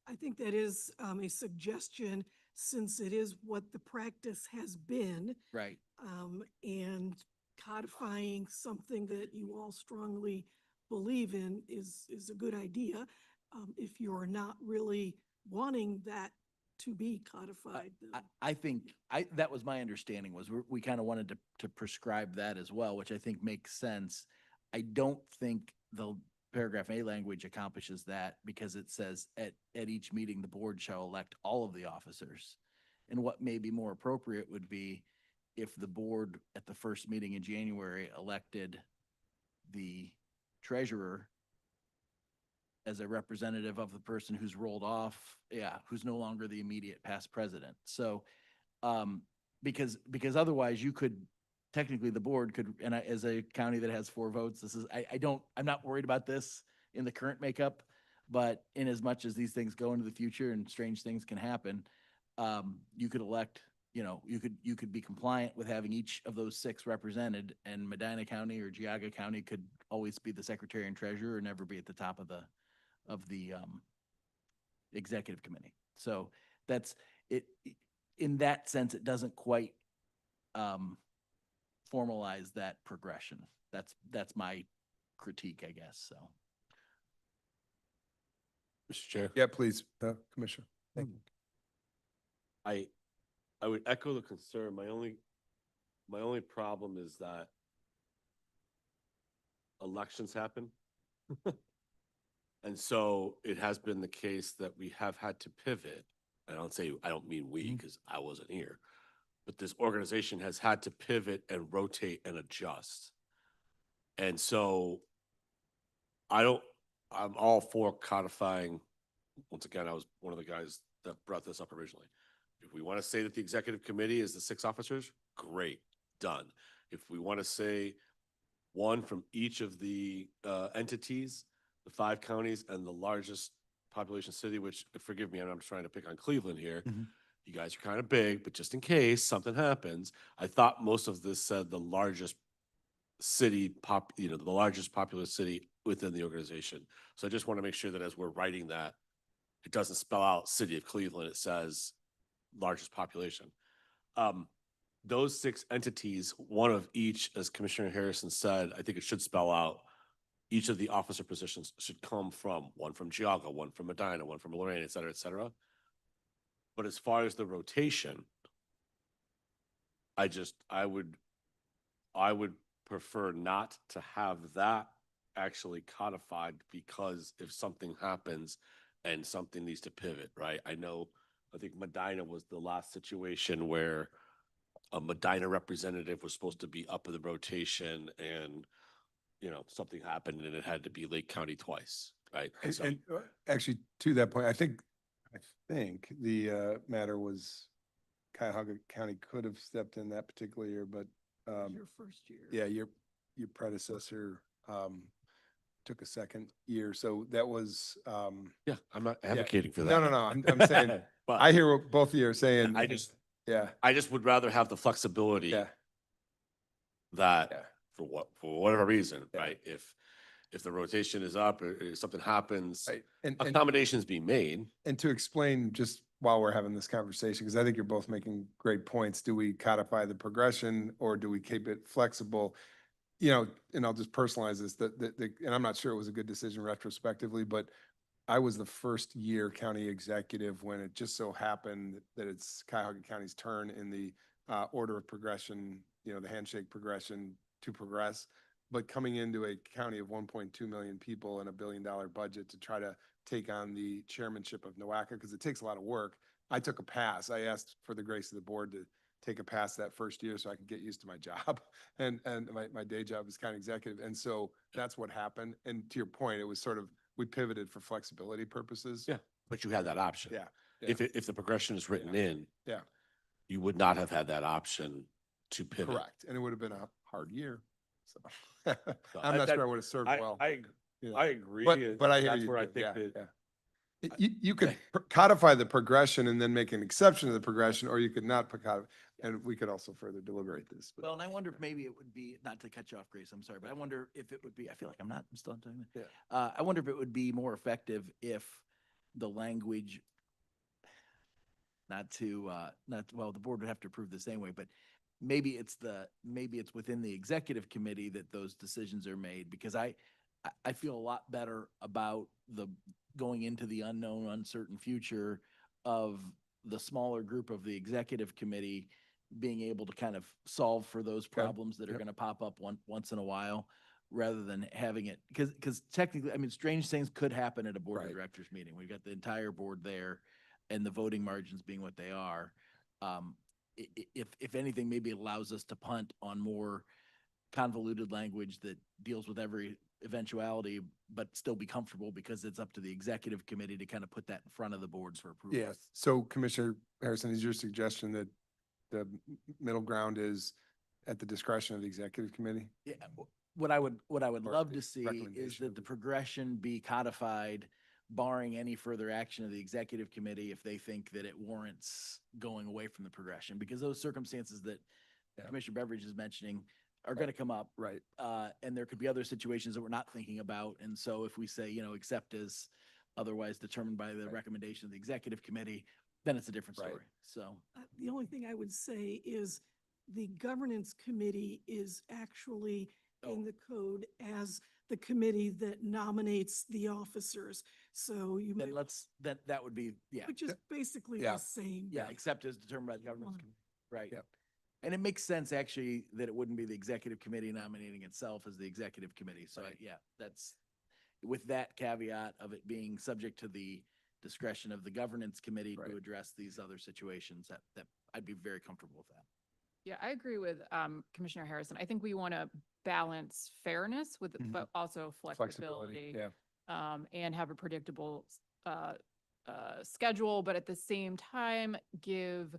I think that is a suggestion, since it is what the practice has been, Right. and codifying something that you all strongly believe in is a good idea. If you're not really wanting that to be codified, then I think, that was my understanding, was we kind of wanted to prescribe that as well, which I think makes sense. I don't think the paragraph A language accomplishes that, because it says at each meeting, the board shall elect all of the officers. And what may be more appropriate would be if the board at the first meeting in January elected the treasurer as a representative of the person who's rolled off, who's no longer the immediate past president. So, because otherwise you could, technically the board could, and as a county that has 4 votes, I'm not worried about this in the current makeup, but in as much as these things go into the future and strange things can happen, you could elect, you could be compliant with having each of those 6 represented, and Medina County or Geauga County could always be the secretary and treasurer and never be at the top of the of the, executive committee. So that's it. In that sense, it doesn't quite, formalize that progression. That's my critique, I guess, so. Mr. Chair. Yeah, please, Commissioner. Thank you. I would echo the concern. My only problem is that elections happen. And so it has been the case that we have had to pivot. I don't mean we, because I wasn't here, but this organization has had to pivot and rotate and adjust. And so I'm all for codifying. Once again, I was one of the guys that brought this up originally. If we want to say that the executive committee is the 6 officers, great, done. If we want to say one from each of the entities, the 5 counties and the largest population city, which, forgive me, I'm trying to pick on Cleveland here. You guys are kind of big, but just in case something happens, I thought most of this said the largest city the largest populous city within the organization. So I just want to make sure that as we're writing that, it doesn't spell out city of Cleveland, it says largest population. Those 6 entities, one of each, as Commissioner Harrison said, I think it should spell out each of the officer positions should come from one from Geauga, one from Medina, one from Lorraine, et cetera, et cetera. But as far as the rotation, I would prefer not to have that actually codified, because if something happens and something needs to pivot, right? I think Medina was the last situation where a Medina representative was supposed to be up in the rotation, and something happened and it had to be Lake County twice, right? So, And actually, to that point, I think the matter was Cuyahoga County could have stepped in that particular year, but Your first year. yeah, your predecessor took a second year, so that was yeah, I'm not advocating for that. No. I'm saying But I hear what both of you are saying. I just Yeah, would rather have the flexibility yeah, that yeah. for whatever reason, Yeah. right? If the rotation is up or if something happens, Right. And accommodations be made. And to explain, just while we're having this conversation, because I think you're both making great points, do we codify the progression or do we keep it flexible? And I'll just personalize this, and I'm not sure it was a good decision retrospectively, but I was the first year county executive when it just so happened that it's Cuyahoga County's turn in the order of progression, the handshake progression to progress. But coming into a county of 1.2 million people and $1 billion budget to try to take on the chairmanship of NOACA, because it takes a lot of work, I took a pass. I asked for the grace of the board to take a pass that first year so I could get used to my job and my day job as county executive. And so that's what happened. And to your point, it was sort of, we pivoted for flexibility purposes. Yeah, but you had that option. Yeah. If the progression is written in. Yeah. You would not have had that option to pivot. Correct. And it would have been a hard year. So So I'm not that- sure I would have served well. I Yeah. agree. But I hear That's you. where I too. think Yeah, that yeah. You could codify the progression and then make an exception to the progression, or you could not codify, and we could also further deliberate this. but- Well, and I wonder if maybe it would be, not to cut you off, Grace, I'm sorry, but I wonder if it would be, I feel like I'm still on time. Yeah. I wonder if it would be more effective if the language, well, the board would have to approve the same way, but maybe it's within the executive committee that those decisions are made, because I feel a lot better about going into the unknown, uncertain future of the smaller group of the executive committee being able to kind of solve for those problems that are Yep. going to pop up once in a while, rather than having it, because technically, I mean, strange things could happen at a board of Right. directors meeting. We've got the entire board there and the voting margins being what they are. If anything, maybe it allows us to punt on more convoluted language that deals with every eventuality, but still be comfortable, because it's up to the executive committee to kind of put that in front of the boards for approval. Yes. So Commissioner Harrison, is your suggestion that the middle ground is at the discretion of the executive committee? Yeah, what I would Or love the to see is recommendation that of the the- progression be codified, barring any further action of the executive committee if they think that it warrants going away from the progression, because those circumstances that Yeah. Commissioner Beveridge is mentioning are going to come up. Right. And there could be other situations that we're not thinking about. And so if we say, except as otherwise determined by the recommendation of the executive committee, then it's a different Right. story. So, The only thing I would say is the governance committee is actually in the code as the committee that nominates the officers. So you may, then that would be, yeah, which is basically Yeah. the same. yeah, except as determined by the governance Fine. committee. Right. Yep. And it makes sense actually that it wouldn't be the executive committee nominating itself as the executive committee. So yeah, that's with that caveat of it being subject to the discretion of the governance committee Right. to address these other situations, that I'd be very comfortable with that. Yeah, I agree with Commissioner Harrison. I think we want to balance fairness with, Mhm. but also flexibility. Yeah. And have a predictable schedule, but at the same time, give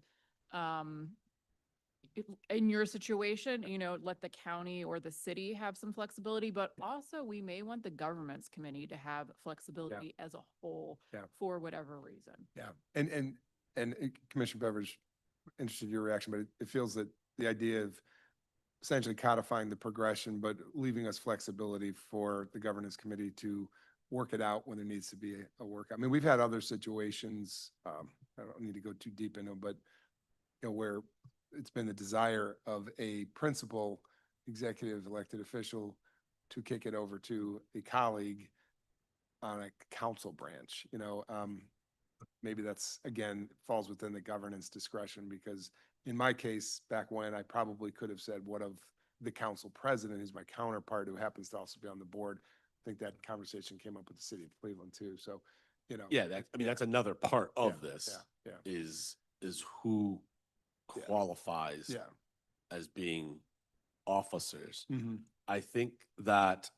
in your situation, let the county or the city have some flexibility, but also we may want the government's committee to have flexibility as a whole Yeah. for whatever reason. Yeah, and Commissioner Beveridge, interested in your reaction, but it feels that the idea of essentially codifying the progression, but leaving us flexibility for the governance committee to work it out when there needs to be a work. I mean, we've had other situations, I don't need to go too deep into, but where it's been the desire of a principal executive elected official to kick it over to a colleague on a council branch, maybe that's, again, falls within the governance discretion, because in my case, back when, I probably could have said, what of the council president, who's my counterpart, who happens to also be on the board. I think that conversation came up with the city of Cleveland too, so, Yeah, that's another part of Yeah, this yeah, is who Yeah. qualifies yeah. as being officers. Mhm. I think that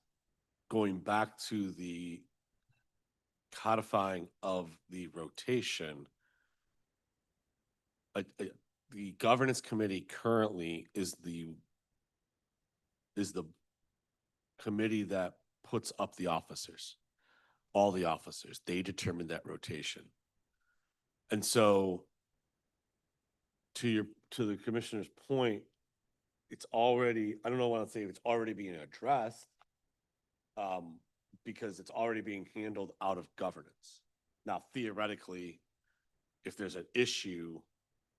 going back to the codifying of the rotation, the governance committee currently is the committee that puts up the officers, all the officers. They determine that rotation. And so to the commissioner's point, it's already, I don't know what I'm saying, it's already being addressed, because it's already being handled out of governance. Now, theoretically, if there's an issue,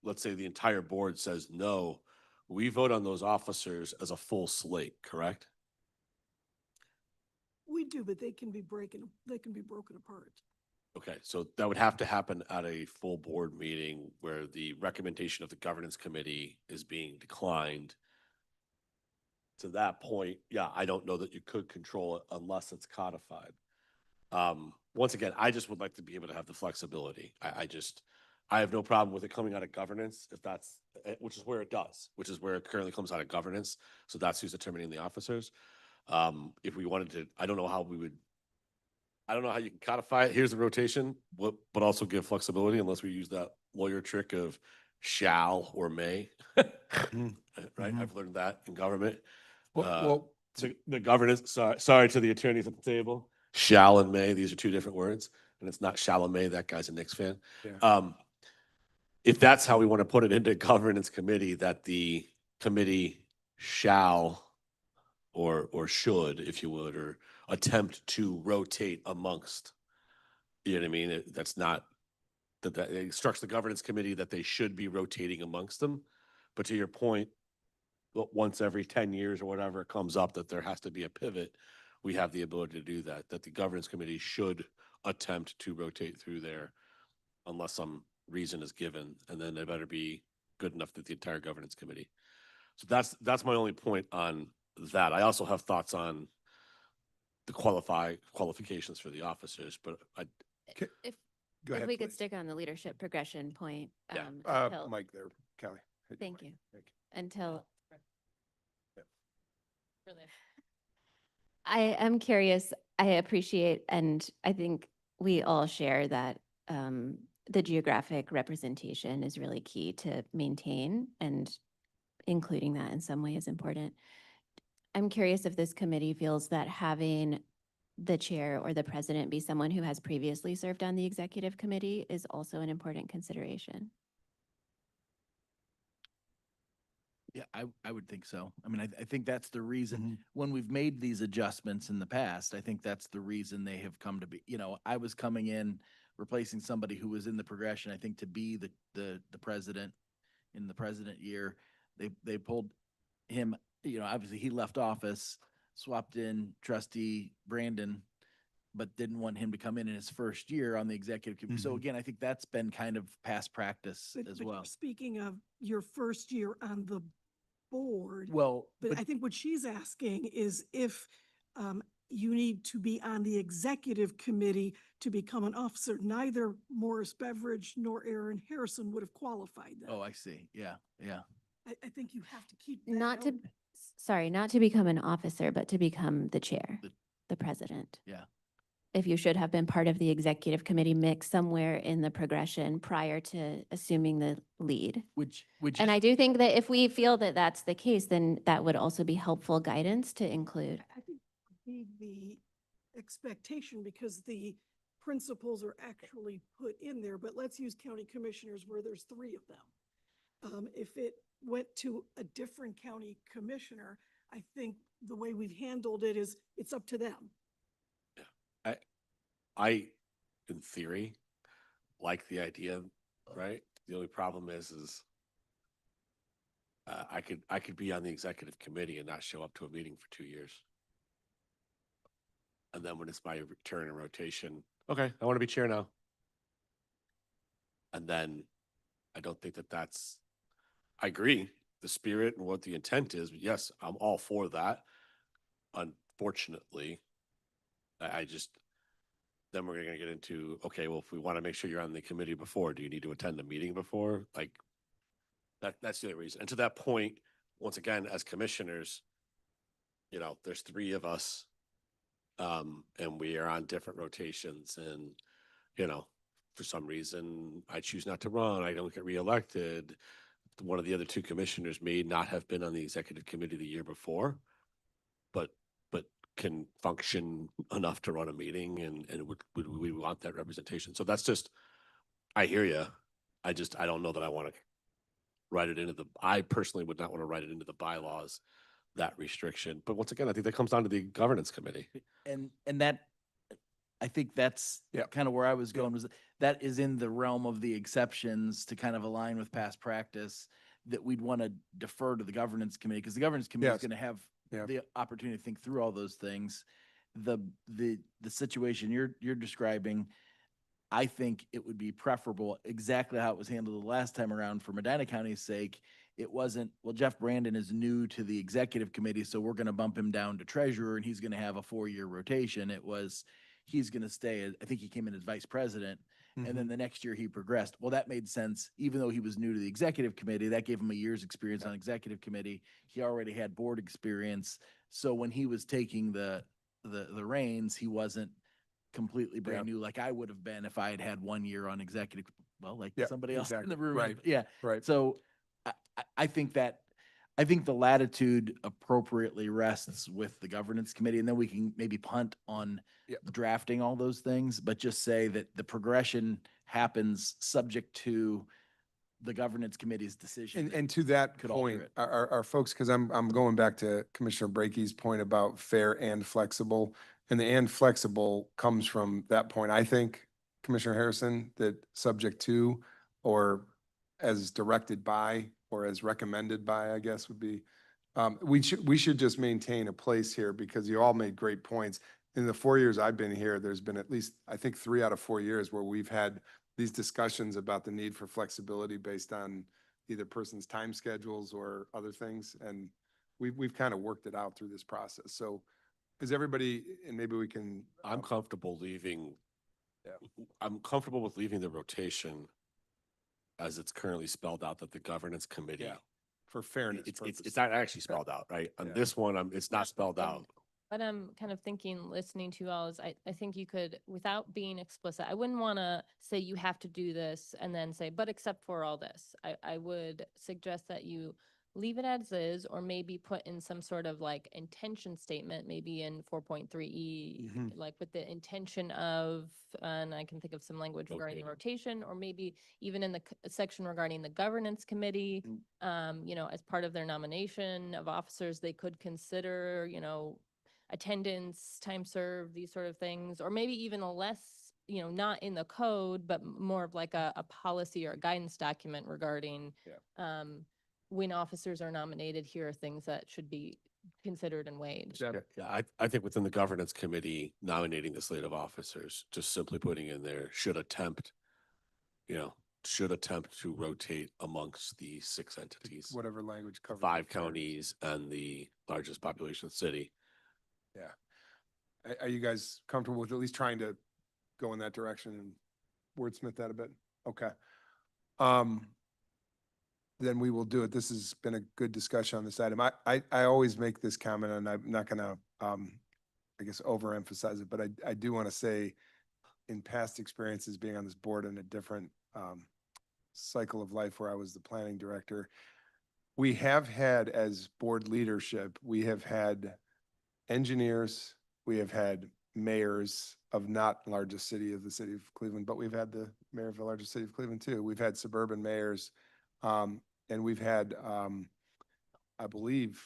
let's say the entire board says no, we vote on those officers as a full slate, correct? We do, but they can be broken apart. Okay, so that would have to happen at a full board meeting where the recommendation of the governance committee is being declined. To that point, yeah, I don't know that you could control it unless it's codified. Once again, I just would like to be able to have the flexibility. I have no problem with it coming out of governance if that's, which is where it does, which is where it currently comes out of governance. So that's who's determining the officers. If we wanted to, I don't know how you can codify it. Here's the rotation, but also give flexibility unless we use that lawyer trick of shall or may. Right? Mhm. I've learned that in government. Well, To the governance, sorry to the attorneys at the table, shall and may, these are two different words, and it's not shall and may, that guy's a Knicks fan. Yeah. If that's how we want to put it into governance committee, that the committee shall or should, if you would, or attempt to rotate amongst, you know what I mean? That's not, that it instructs the governance committee that they should be rotating amongst them. But to your point, once every 10 years or whatever it comes up that there has to be a pivot, we have the ability to do that, that the governance committee should attempt to rotate through there unless some reason is given, and then they better be good enough that the entire governance committee. So that's my only point on that. I also have thoughts on the qualifications for the officers, but If, Go if ahead, we could please. stick on the leadership progression point. Yeah. Until, Mike there, Kelly. Thank you. Thank until, Really. I am curious, I appreciate, and I think we all share that the geographic representation is really key to maintain, and including that in some way is important. I'm curious if this committee feels that having the chair or the president be someone who has previously served on the executive committee is also an important consideration. Yeah, I would think so. I mean, I think that's the reason, Mhm. when we've made these adjustments in the past, I think that's the reason they have come to be. I was coming in, replacing somebody who was in the progression, I think, to be the president in the president year. They pulled him, obviously he left office, swapped in trustee Brandon, but didn't want him to come in his first year on the executive committee. So Mhm. again, I think that's been kind of past practice as But well. speaking of your first year on the board, Well, but I think what she's asking is if you need to be on the executive committee to become an officer. Neither Morris Beveridge nor Aaron Harrison would have qualified then. oh, I see. Yeah, yeah. I think you have to keep that Not to, out. sorry, not to become an officer, but to become the chair, The- the president. Yeah. If you should have been part of the executive committee mix somewhere in the progression prior to assuming the lead. Which And is, I do think that if we feel that that's the case, then that would also be helpful guidance to include. I think be the expectation because the principles are actually put in there, but let's use county commissioners where there's 3 of them. If it went to a different county commissioner, I think the way we've handled it is it's up to them. I, in theory, like the idea, right? The only problem is I could be on the executive committee and not show up to a meeting for 2 years. And then when it's my turn in rotation, okay, I want to be chair now. And then I don't think that's, I agree, the spirit and what the intent is. Yes, I'm all for that. Unfortunately, I just, then we're gonna get into, okay, well, if we want to make sure you're on the committee before, do you need to attend the meeting before? Like, that's the only reason. And to that point, once again, as commissioners, there's 3 of us. And we are on different rotations and, for some reason, I choose not to run, I don't get reelected. One of the other 2 commissioners may not have been on the executive committee the year before, but can function enough to run a meeting and would we want that representation? So that's just, I hear you. I don't know that I want to write it into I personally would not want to write it into the bylaws, that restriction. But once again, I think that comes down to the governance committee. and that, I think that's Yeah. kind of where I was going, was that is in the realm of the exceptions to kind of align with past practice, that we'd want to defer to the governance committee, because the governance committee is Yes. going to have Yeah. the opportunity to think through all those things. The situation you're describing, I think it would be preferable, exactly how it was handled the last time around, for Medina County's sake. It wasn't, well, Jeff Brandon is new to the executive committee, so we're going to bump him down to treasurer and he's going to have a 4-year rotation. It was, he's going to stay, I think he came in as vice president. And then the next year he progressed. Well, that made sense. Even though he was new to the executive committee, that gave him a year's experience on executive committee. He already had board experience. So when he was taking the reins, he wasn't completely brand new like I would have been if I had had 1 year on executive, well, like Yeah, somebody else in exactly. the room. Right. Yeah. Right. So I think the latitude appropriately rests with the governance committee, and then we can maybe punt on Yep. drafting all those things, but just say that the progression happens subject to the governance committee's decision. And to that could alter point, it. our folks, because I'm going back to Commissioner Brackey's point about fair and flexible, and the and flexible comes from that point. I think, Commissioner Harrison, that subject to, or as directed by, or as recommended by, I guess would be, we should just maintain a place here because you all made great points. In the 4 years I've been here, there's been at least, I think, 3 out of 4 years where we've had these discussions about the need for flexibility based on either person's time schedules or other things. And we've kind of worked it out through this process. So is everybody, and maybe we can. I'm comfortable leaving. Yeah. I'm comfortable with leaving the rotation as it's currently spelled out, that the governance committee. Yeah, for fairness It's purposes. not actually spelled out, right? On Yeah. this one, it's not spelled And out. What I'm kind of thinking, listening to you all, is I think you could, without being explicit, I wouldn't want to say you have to do this and then say, but except for all this. I would suggest that you leave it as is, or maybe put in some sort of like intention statement, maybe in 4.3E, Mhm. like with the intention of, and I can think of some language regarding the rotation, or maybe even in the section regarding the governance committee, you know, as part of their nomination of officers, they could consider, you know, attendance, time served, these sort of things, or maybe even a less, you know, not in the code, but more of like a policy or a guidance document regarding, when officers are nominated, here are things that should be considered and weighed. Jeff? Yeah, I think within the governance committee nominating the slate of officers, just simply putting in there, should attempt to rotate amongst the 6 entities, Whatever language covers. 5 it there. counties and the largest population city. Yeah. Are you guys comfortable with at least trying to go in that direction and wordsmith that a bit? Okay. Then we will do it. This has been a good discussion on this item. I always make this comment, and I'm not gonna, I guess, overemphasize it, but I do want to say, in past experiences being on this board in a different cycle of life where I was the planning director, we have had, as board leadership, we have had engineers, we have had mayors of not largest city of the city of Cleveland, but we've had the mayor of the largest city of Cleveland too. We've had suburban mayors, and we've had, I believe,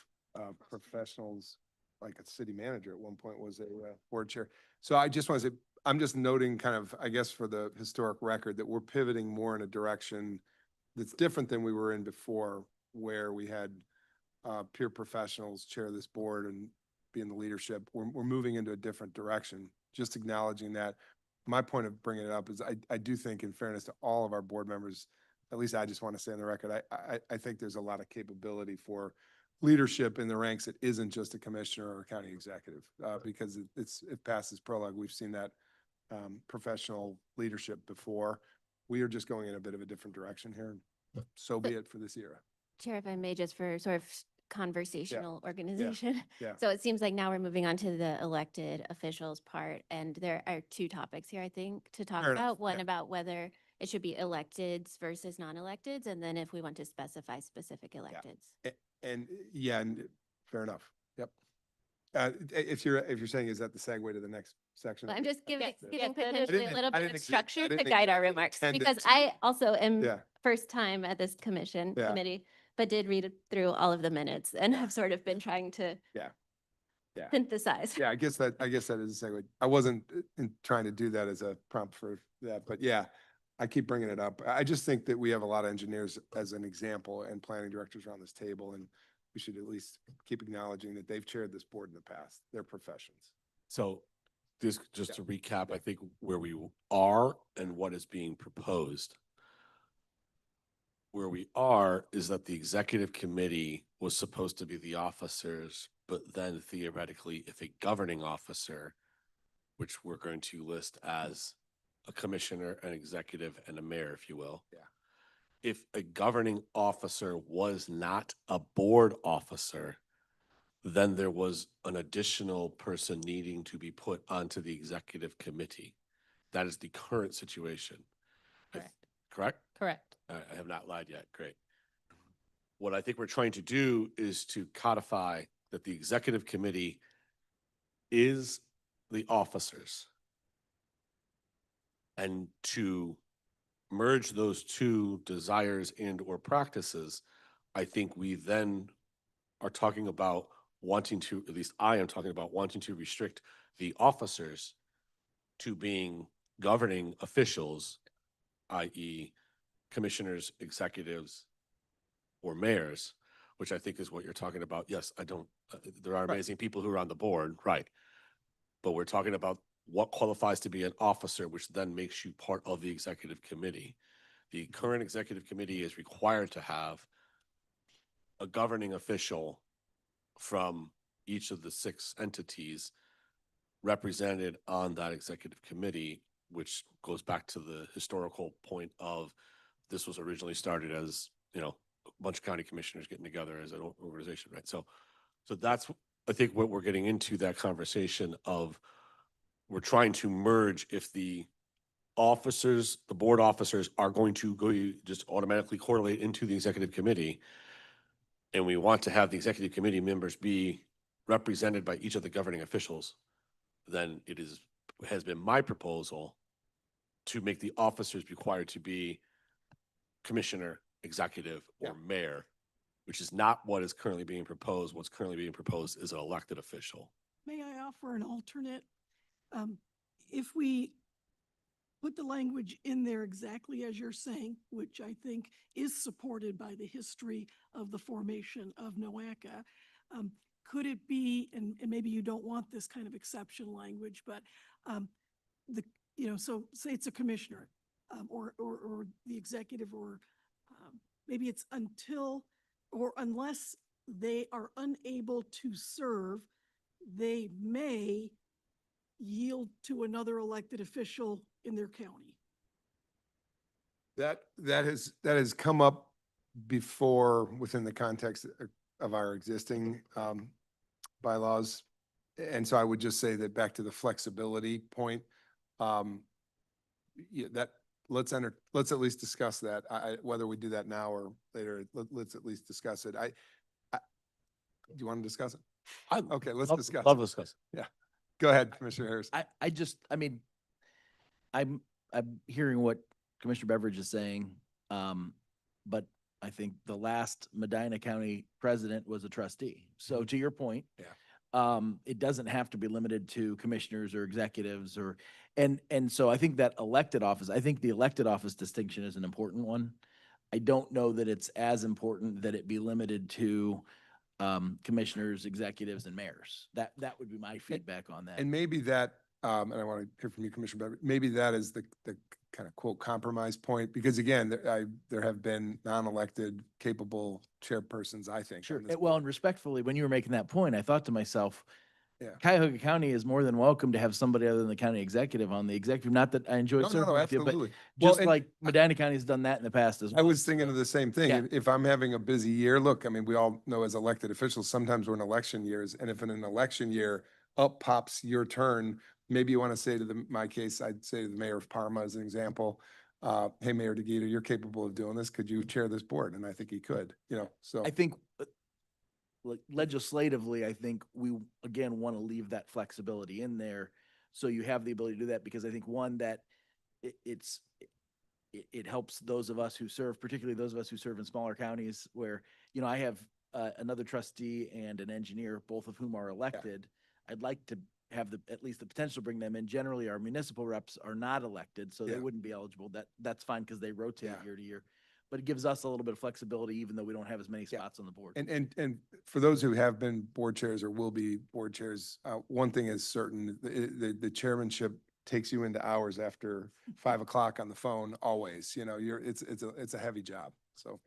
professionals, like a city manager at one point was a board chair. So I just want to say, I'm just noting kind of, I guess, for the historic record, that we're pivoting more in a direction that's different than we were in before, where we had peer professionals chair this board and be in the leadership. We're moving into a different direction, just acknowledging that. My point of bringing it up is I do think, in fairness to all of our board members, at least I just want to say on the record, I think there's a lot of capability for leadership in the ranks that isn't just a commissioner or a county executive, because it passes prologue. We've seen that professional leadership before. We are just going in a bit of a different direction here. So be it for this era. Chair, if I may, just for sort of conversational organization. Yeah. So it seems like now we're moving on to the elected officials part, and there are 2 topics here, I think, to talk Fair enough, about. One yeah. about whether it should be electeds versus non-electeds, and then if we want to specify specific electeds. And yeah, and fair enough. Yep. If you're saying, is that the segue to the next section? Well, I'm just giving Yeah, potentially a little I bit didn't of ex- structure I to didn't guide our ex- remarks, intend it because to. I also am Yeah. first time at this Yeah. committee, but did read through all of the minutes and have sort of been trying to Yeah. synthesize. Yeah, I guess that is a segue. I wasn't trying to do that as a prompt for that, but yeah, I keep bringing it up. I just think that we have a lot of engineers as an example and planning directors around this table, and we should at least keep acknowledging that they've chaired this board in the past. They're professions. So this, just to recap, I think where we are and what is being proposed. Where we are is that the executive committee was supposed to be the officers, but then theoretically, if a governing officer, which we're going to list as a commissioner, an executive, and a mayor, if you will. Yeah. If a governing officer was not a board officer, then there was an additional person needing to be put onto the executive committee. That is the current situation. Correct. Correct? Correct. I have not lied yet. Great. What I think we're trying to do is to codify that the executive committee is the officers. And to merge those 2 desires and or practices, I think we then are talking about wanting to, at least I am talking about wanting to restrict the officers to being governing officials, i.e. commissioners, executives, or mayors, which I think is what you're talking about. Yes, there are amazing people who are on the board, right? But we're talking about what qualifies to be an officer, which then makes you part of the executive committee. The current executive committee is required to have a governing official from each of the 6 entities represented on that executive committee, which goes back to the historical point of this was originally started as, a bunch of county commissioners getting together as an organization, right? So that's, I think, what we're getting into, that conversation of we're trying to merge. If the board officers are going to go just automatically correlate into the executive committee, and we want to have the executive committee members be represented by each of the governing officials, then has been my proposal to make the officers required to be commissioner, executive, or mayor, which is not what is currently being proposed. What's currently being proposed is an elected official. May I offer an alternate? If we put the language in there exactly as you're saying, which I think is supported by the history of the formation of NOACA, could it be, and maybe you don't want this kind of exception language, but so say it's a commissioner, or the executive, or maybe it's until or unless they are unable to serve, they may yield to another elected official in their county. That has come up before within the context of our existing bylaws. And so I would just say that back to the flexibility point, let's at least discuss that. Whether we do that now or later, let's at least discuss it. Do you want to discuss it? Okay, let's discuss. Love it. to discuss. Yeah. Go ahead, Commissioner Harris. I'm hearing what Commissioner Beveridge is saying, but I think the last Medina County president was a trustee. So to your point, it doesn't have to be limited to commissioners or executives and so I think that I think the elected office distinction is an important one. I don't know that it's as important that it be limited to commissioners, executives, and mayors. That would be my feedback on that. And maybe that, and I want to hear from you, Commissioner Beveridge, maybe that is the kind of quote compromise point, because again, there have been non-elected capable chairpersons, I think. Sure. on this Well, board. and respectfully, when you were making that point, I thought to myself, Yeah. Cuyahoga County is more than welcome to have somebody other than the county executive on the executive. Not that I enjoy No, serving with you, but absolutely. Well, just and like Medina County has done that in the past as I well. was thinking of the same thing. Yeah. If I'm having a busy year, look, I mean, we all know as elected officials, sometimes we're in election years. And if in an election year up pops your turn, maybe you want to say to my case, I'd say to the mayor of Parma as an example, hey, Mayor DeGita, you're capable of doing this. Could you chair this board? And I think he could, so. I think legislatively, I think we, again, want to leave that flexibility in there. So you have the ability to do that because I think one, that it helps those of us who serve, particularly those of us who serve in smaller counties where, I have another trustee and an engineer, both of whom are elected. I'd like to have at least the potential to bring them in. Generally, our municipal reps are not elected, so they Yeah. wouldn't be eligible. That's fine because they rotate Yeah. year to year. But it gives us a little bit of flexibility, even though we don't have as many spots on the board. And for those who have been board chairs or will be board chairs, one thing is certain, the chairmanship takes you into hours after 5 o'clock on the phone, always, it's a heavy job. So,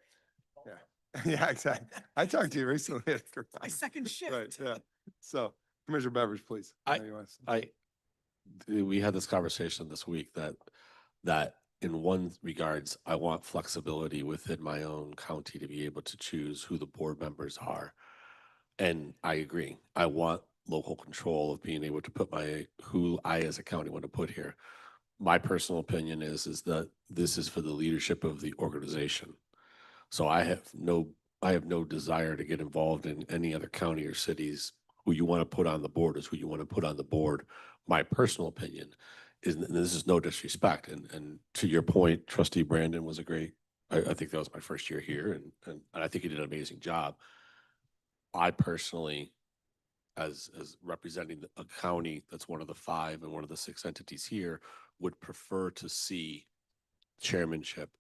yeah. Yeah, exactly. I talked to you recently. My second shift. Right, yeah. So Commissioner Beveridge, please. know you want to- We had this conversation this week that in one regards, I want flexibility within my own county to be able to choose who the board members are. And I agree. I want local control of being able to put who I as a county want to put here. My personal opinion is that this is for the leadership of the organization. So I have no desire to get involved in any other county or cities. Who you want to put on the board is who you want to put on the board. My personal opinion is, and this is no disrespect, and to your point, Trustee Brandon was I think that was my first year here, and I think he did an amazing job. I personally, as representing a county that's one of the 5 and one of the 6 entities here, would prefer to see chairmanship,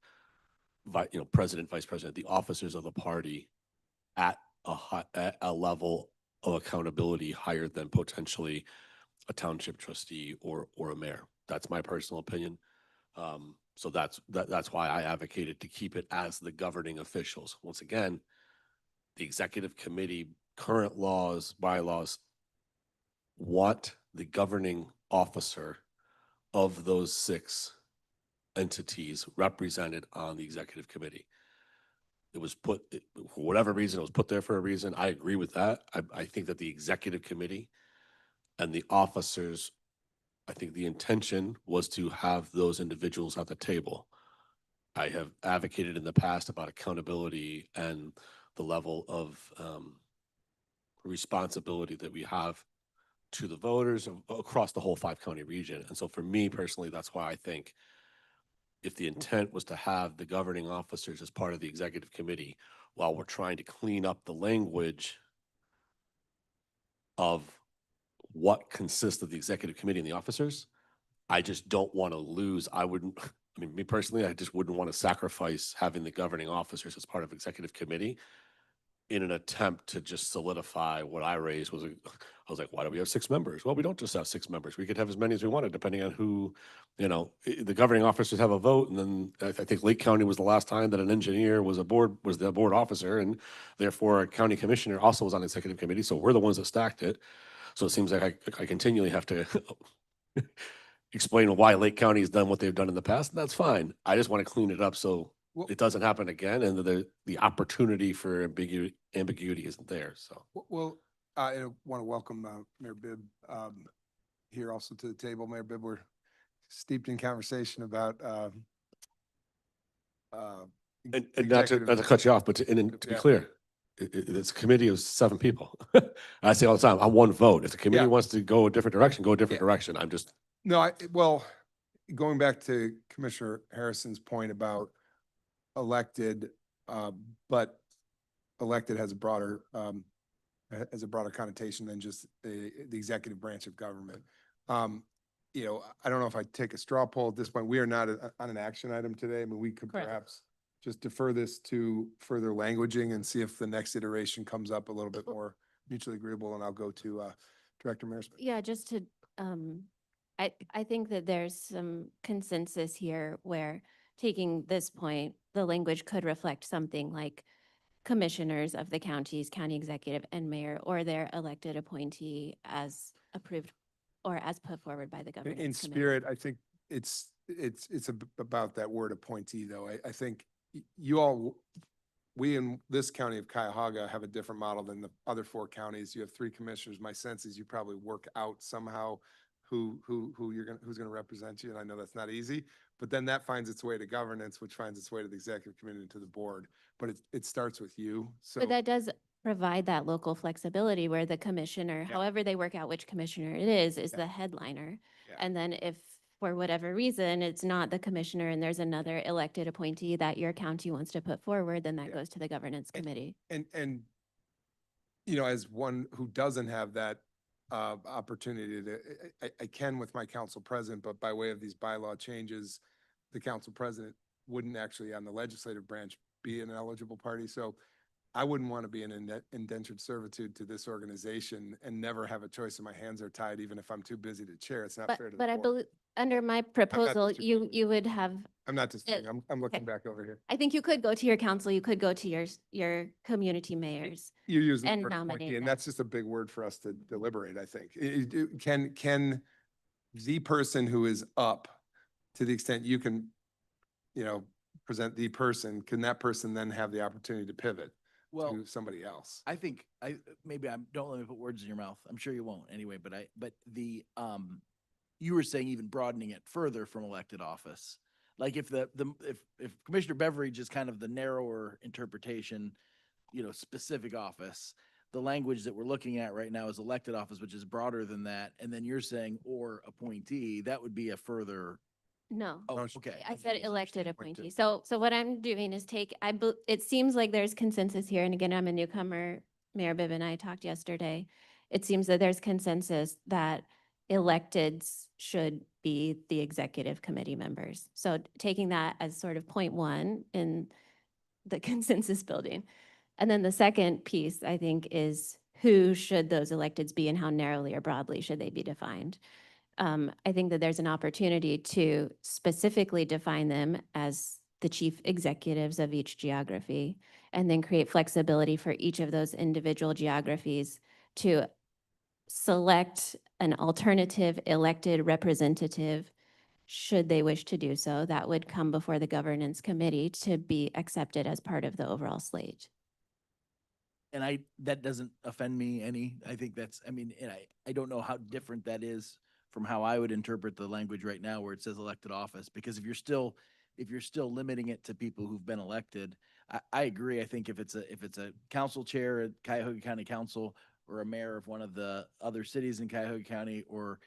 president, vice president, the officers of the party at a level of accountability higher than potentially a township trustee or a mayor. That's my personal opinion. So that's why I advocated to keep it as the governing officials. Once again, the executive committee, current laws, bylaws want the governing officer of those 6 entities represented on the executive committee. It was for whatever reason, it was put there for a reason. I agree with that. I think that the executive committee and the officers, I think the intention was to have those individuals at the table. I have advocated in the past about accountability and the level of responsibility that we have to the voters across the whole 5-county region. And so for me personally, that's why I think if the intent was to have the governing officers as part of the executive committee, while we're trying to clean up the language of what consists of the executive committee and the officers, I just don't want to lose. I wouldn't, I mean, me personally, I just wouldn't want to sacrifice having the governing officers as part of executive committee in an attempt to just solidify what I raised was, I was like, why do we have 6 members? Well, we don't just have 6 members. We could have as many as we wanted, depending on who, the governing officers have a vote. And then I think Lake County was the last time that an engineer was the board officer, and therefore a county commissioner also was on the executive committee. So we're the ones that stacked it. So it seems like I continually have to explain why Lake County has done what they've done in the past, and that's fine. I just want to clean it up so it doesn't happen again, and the opportunity for ambiguity isn't there, so. Well, I want to welcome Mayor Bibb here also to the table. Mayor Bibb, we're steeped in conversation about And not to cut you off, but to be Yeah. clear, it's a committee of 7 people. I say all the time, I'm one vote. If the committee Yeah. wants to go a different direction, go a different Yeah. direction. I'm just, No, well, going back to Commissioner Harrison's point about elected, but elected has a broader connotation than just the executive branch of government. I don't know if I take a straw poll at this point. We are not on an action item today. I mean, we could Correct. perhaps just defer this to further languaging and see if the next iteration comes up a little bit more mutually agreeable, and I'll go to Director Maris. Yeah, just to, I think that there's some consensus here where taking this point, the language could reflect something like commissioners of the counties, county executive and mayor, or their elected appointee as approved or as put forward by the In governance committee. spirit, I think it's about that word appointee, though. I think you all, we in this county of Cuyahoga have a different model than the other 4 counties. You have 3 commissioners. My sense is you probably work out somehow who's gonna represent you, and I know that's not easy. But then that finds its way to governance, which finds its way to the executive committee and to the board. But it starts with you. So But that does provide that local flexibility where the commissioner, Yeah. however they work out which commissioner it is Yeah. the headliner. Yeah. And then if for whatever reason, it's not the commissioner and there's another elected appointee that your county wants to put forward, then that Yeah. goes to the governance committee. and as one who doesn't have that opportunity to, I can with my council president, but by way of these bylaw changes, the council president wouldn't actually on the legislative branch be an eligible party. So I wouldn't want to be in indentured servitude to this organization and never have a choice and my hands are tied, even if I'm too busy to chair. It's not But, fair to the but I board. believe, under my proposal, disagreeing with you would have, I'm not disagreeing. I'm looking okay. back over here. I think you could go to your council, you could go to your community mayors. You use the and word appointee, nominate and them. that's just a big word for us to deliberate, I think. Can the person who is up, to the extent you can, present the person, can that person then have the opportunity to pivot Well, to somebody else? I think don't let me put words in your mouth. I'm sure you won't anyway, but you were saying even broadening it further from elected office. Like if if Commissioner Beveridge is kind of the narrower interpretation, specific office, the language that we're looking at right now is elected office, which is broader than that. And then you're saying or appointee, that would be a further, No. oh, No, okay. I said elected Appointed. appointee. So what I'm doing is it seems like there's consensus here, and again, I'm a newcomer. Mayor Bibb and I talked yesterday. It seems that there's consensus that electeds should be the executive committee members. So taking that as sort of point 1 in the consensus building. And then the second piece, I think, is who should those electeds be and how narrowly or broadly should they be defined? I think that there's an opportunity to specifically define them as the chief executives of each geography, and then create flexibility for each of those individual geographies to select an alternative elected representative should they wish to do so. That would come before the governance committee to be accepted as part of the overall slate. And that doesn't offend me any. I think and I don't know how different that is from how I would interpret the language right now where it says elected office, because if you're still limiting it to people who've been elected, I agree. I think if it's a council chair at Cuyahoga County Council or a mayor of one of the other cities in Cuyahoga County, or,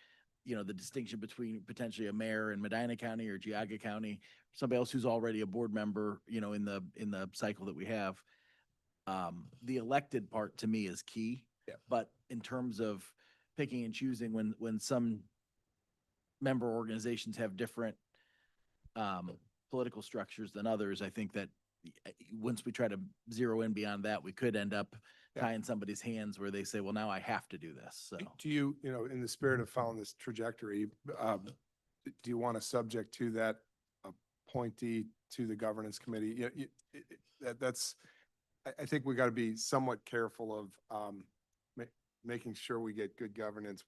you know, the distinction between potentially a mayor in Medina County or Geauga County, somebody else who's already a board member, you know, in the cycle that we have. The elected part to me is key. Yeah. But in terms of picking and choosing, when some member organizations have different political structures than others, I think that once we try to zero in beyond that, we could end up Yeah. tying somebody's hands where they say, well, now I have to do this. So Do you, you know, in the spirit of following this trajectory, do you want to subject to that appointee to the governance committee? That's, I think we got to be somewhat careful of making sure we get good governance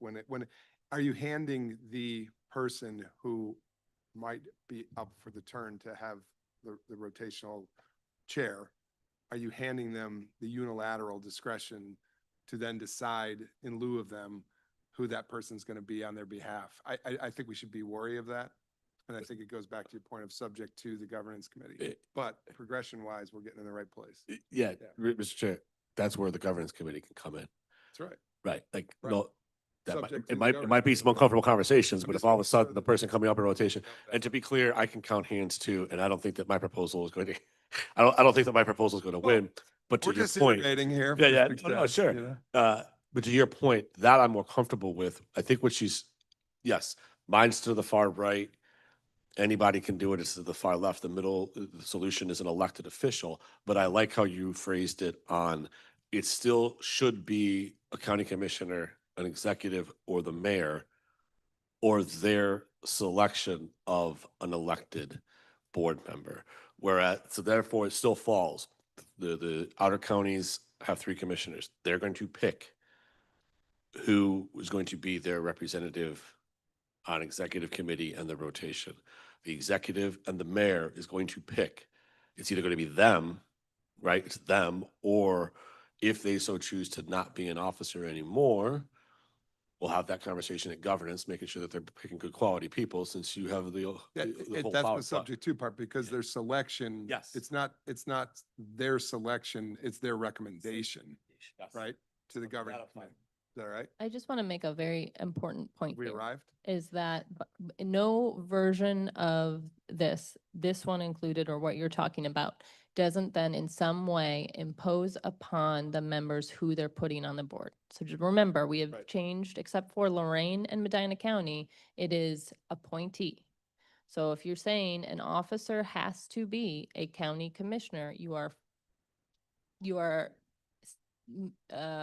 are you handing the person who might be up for the turn to have the rotational chair, are you handing them the unilateral discretion to then decide in lieu of them who that person's going to be on their behalf? I think we should be wary of that. And I think it goes back to your point of subject to the governance committee. But progression wise, we're getting in the right place. Yeah, Yeah. Mr. Chair, that's where the governance committee can come in. That's right. Right, like, Right. no, that might, Subject to it the might governance be some committee. uncomfortable conversations, I'm but just if all of a making sure sudden the that- person coming up in rotation, No, and to be clear, I can count hands too, and I don't think that my proposal is going to, I don't think that my proposal is going to Well, win, but to We're your just point. iterating here. Yeah, for yeah, success, no, sure. you know? But to your point, that I'm more comfortable with. I think what yes, mine's to the far right. Anybody can do it. It's to the far left. The middle, the solution is an elected official. But I like how you phrased it on, it still should be a county commissioner, an executive, or the mayor, or their selection of an elected board member. Whereas, so therefore it still falls. The outer counties have 3 commissioners. They're going to pick who is going to be their representative on executive committee and the rotation. The executive and the mayor is going to pick. It's either going to be them, right? It's them, or if they so choose to not be an officer anymore, we'll have that conversation at governance, making sure that they're picking good quality people, since you have the Yeah, whole that's power. the subject to part, because their selection. Yes. It's not their selection, it's their recommendation, Yes. right? To the government. That'll fine. Is that all right? I just want to make a very important point We here. arrived? Is that no version of this one included, or what you're talking about, doesn't then in some way impose upon the members who they're putting on the board. So just remember, we have Right. changed, except for Lorraine and Medina County, it is appointee. So if you're saying an officer has to be a county commissioner, you are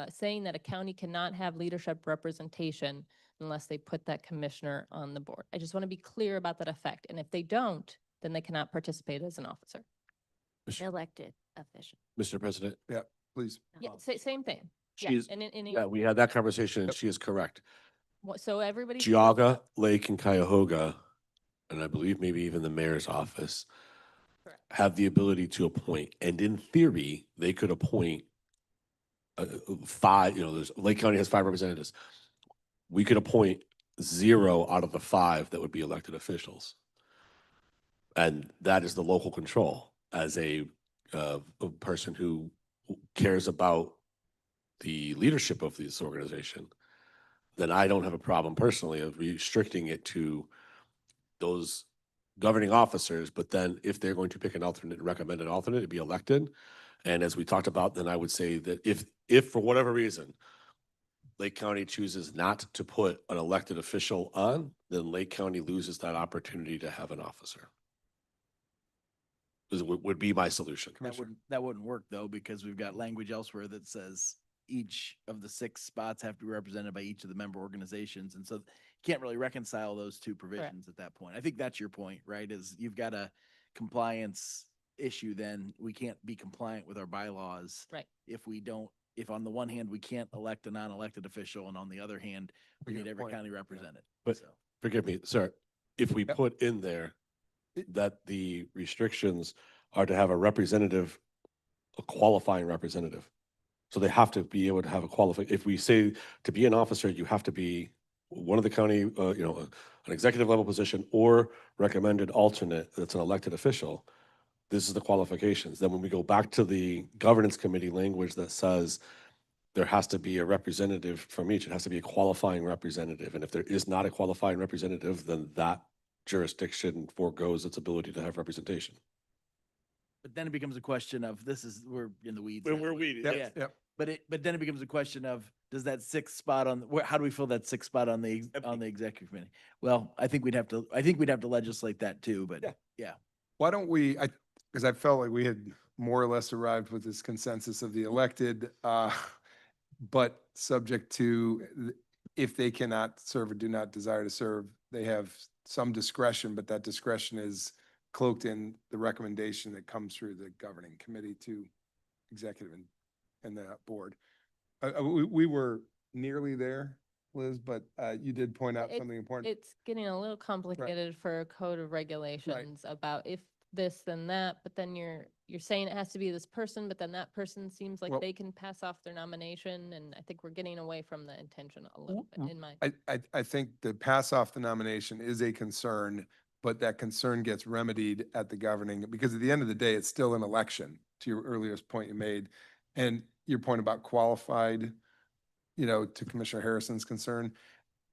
saying that a county cannot have leadership representation unless they put that commissioner on the board. I just want to be clear about that effect. And if they don't, then they cannot participate as an officer. Elected official. Mr. President, Please. Yeah, same thing. Yeah, she's, and yeah, we had that conversation and she is correct. so everybody. Geauga, Lake, and Cuyahoga, and I believe maybe even the mayor's office, Correct. have the ability to appoint. And in theory, they could appoint 5, Lake County has 5 representatives. We could appoint 0 out of the 5 that would be elected officials. And that is the local control as a person who cares about the leadership of this organization. Then I don't have a problem personally of restricting it to those governing officers. But then if they're going to pick an alternate, recommend an alternate, it'd be elected. And as we talked about, then I would say that if for whatever reason, Lake County chooses not to put an elected official on, then Lake County loses that opportunity to have an officer. Would be my solution. that wouldn't work though, because we've got language elsewhere that says each of the 6 spots have to be represented by each of the member organizations. And so you can't really reconcile those 2 provisions at that point. I think that's your point, right? Is you've got a compliance issue, then we can't be compliant with our bylaws. Right. If on the one hand, we can't elect a non-elected official, and on the other hand, we Good need every point. county represented. But- So, Forgive me, sir, if we Yep. put in there that the restrictions are to have a qualifying representative. So they have to be able to have if we say to be an officer, you have to be one of the county, an executive level position or recommended alternate that's an elected official. this is the qualifications. Then when we go back to the governance committee language that says there has to be a representative from each, it has to be a qualifying representative. And if there is not a qualifying representative, then that jurisdiction forgoes its ability to have representation. But then it becomes a question of, we're in the weeds. When now. we're weeding, Yeah. yes. Yep. But then it becomes a question of, does that sixth spot how do we fill that sixth spot on the executive committee? Well, I think we'd have to legislate that too, but Yeah. yeah. Why don't we, because I felt like we had more or less arrived with this consensus of the elected, but subject to if they cannot serve or do not desire to serve, they have some discretion, but that discretion is cloaked in the recommendation that comes through the governing committee to executive and the board. We were nearly there, Liz, but you did point out It- something important. It's getting a little complicated for a code of regulations about if this, then that, but then you're saying it has to be this person, but then that person seems like Well- they can pass off their nomination, and I think we're getting away from the intention a little bit in my. I think the pass off the nomination is a concern, but that concern gets remedied at the governing, because at the end of the day, it's still an election, to your earliest point you made. And your point about qualified, to Commissioner Harrison's concern,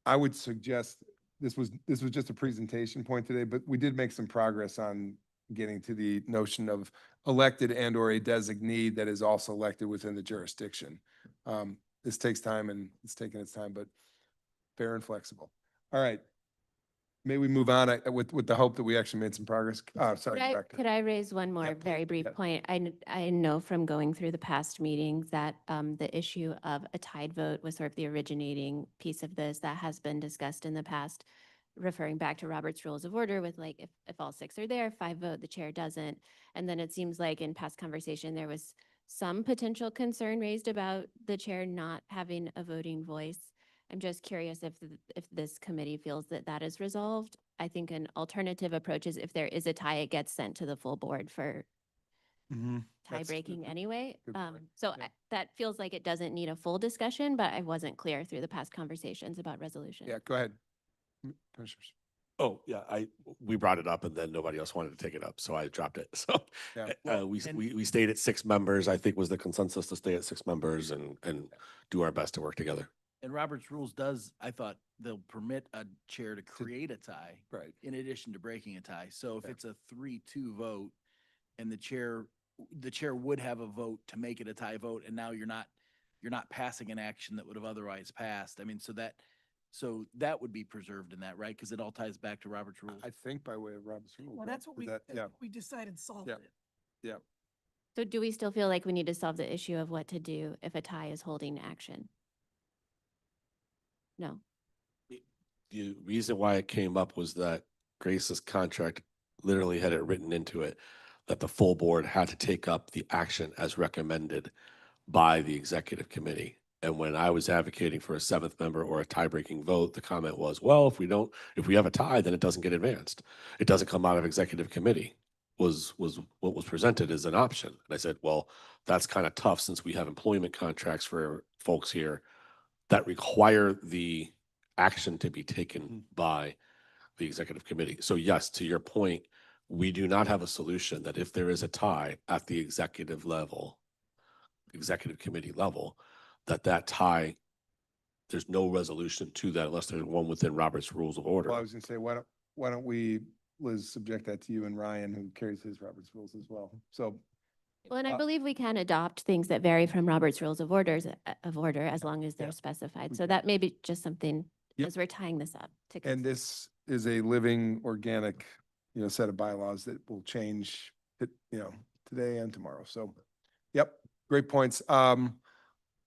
I would suggest, this was just a presentation point today, but we did make some progress on getting to the notion of elected and or a designee that is also elected within the jurisdiction. This takes time and it's taken its time, but fair and flexible. All right. May we move on with the hope that we actually made some progress? Sorry, Rebecca. Could I raise one more Yeah, very brief yeah. point? I know from going through the past meetings that the issue of a tied vote was sort of the originating piece of this that has been discussed in the past, referring back to Robert's Rules of Order with like, if all six are there, 5 vote, the chair doesn't. And then it seems like in past conversation, there was some potential concern raised about the chair not having a voting voice. I'm just curious if this committee feels that that is resolved. I think an alternative approach is if there is a tie, it gets sent to the full board for tie That's breaking anyway. good point. So Yeah. that feels like it doesn't need a full discussion, but I wasn't clear through the past conversations about resolution. Yeah, go ahead. Commissioners. Oh, yeah, we brought it up and then nobody else wanted to take it up, so I dropped it. So Yeah. we stayed at 6 members. I think was the consensus to stay at 6 members and do our best to work together. And Robert's rules I thought they'll permit a chair to create a tie Right. in addition to breaking a tie. So if Yeah. it's a 3-2 vote and the chair would have a vote to make it a tie vote, and now you're not passing an action that would have otherwise passed. I mean, so that would be preserved in that, right? Because it all ties back to Robert's rules. I think by way of Robert's Rules. Well, right? that's what Is that- yeah, we decided solved Yeah. it. yeah. So do we still feel like we need to solve the issue of what to do if a tie is holding action? No. The reason why it came up was that Grace's contract literally had it written into it that the full board had to take up the action as recommended by the executive committee. And when I was advocating for a 7th member or a tie-breaking vote, the comment was, well, if we have a tie, then it doesn't get advanced. It doesn't come out of executive committee was what was presented as an option. And I said, well, that's kind of tough since we have employment contracts for folks here that require the action to be taken by the executive committee. So yes, to your point, we do not have a solution that if there is a tie at the executive committee level, that tie, there's no resolution to that unless there's one within Robert's Rules of Order. Well, I was gonna say, why don't we, Liz, subject that to you and Ryan, who carries his Robert's Rules as well. So, Well, and I Uh, believe we can adopt things that vary from Robert's Rules of Order as long as Yeah. they're specified. We So can. that may be just something, Yep. as we're tying this up to. and consider. this is a living, organic, set of bylaws that will change, today and tomorrow. So, yep, great points.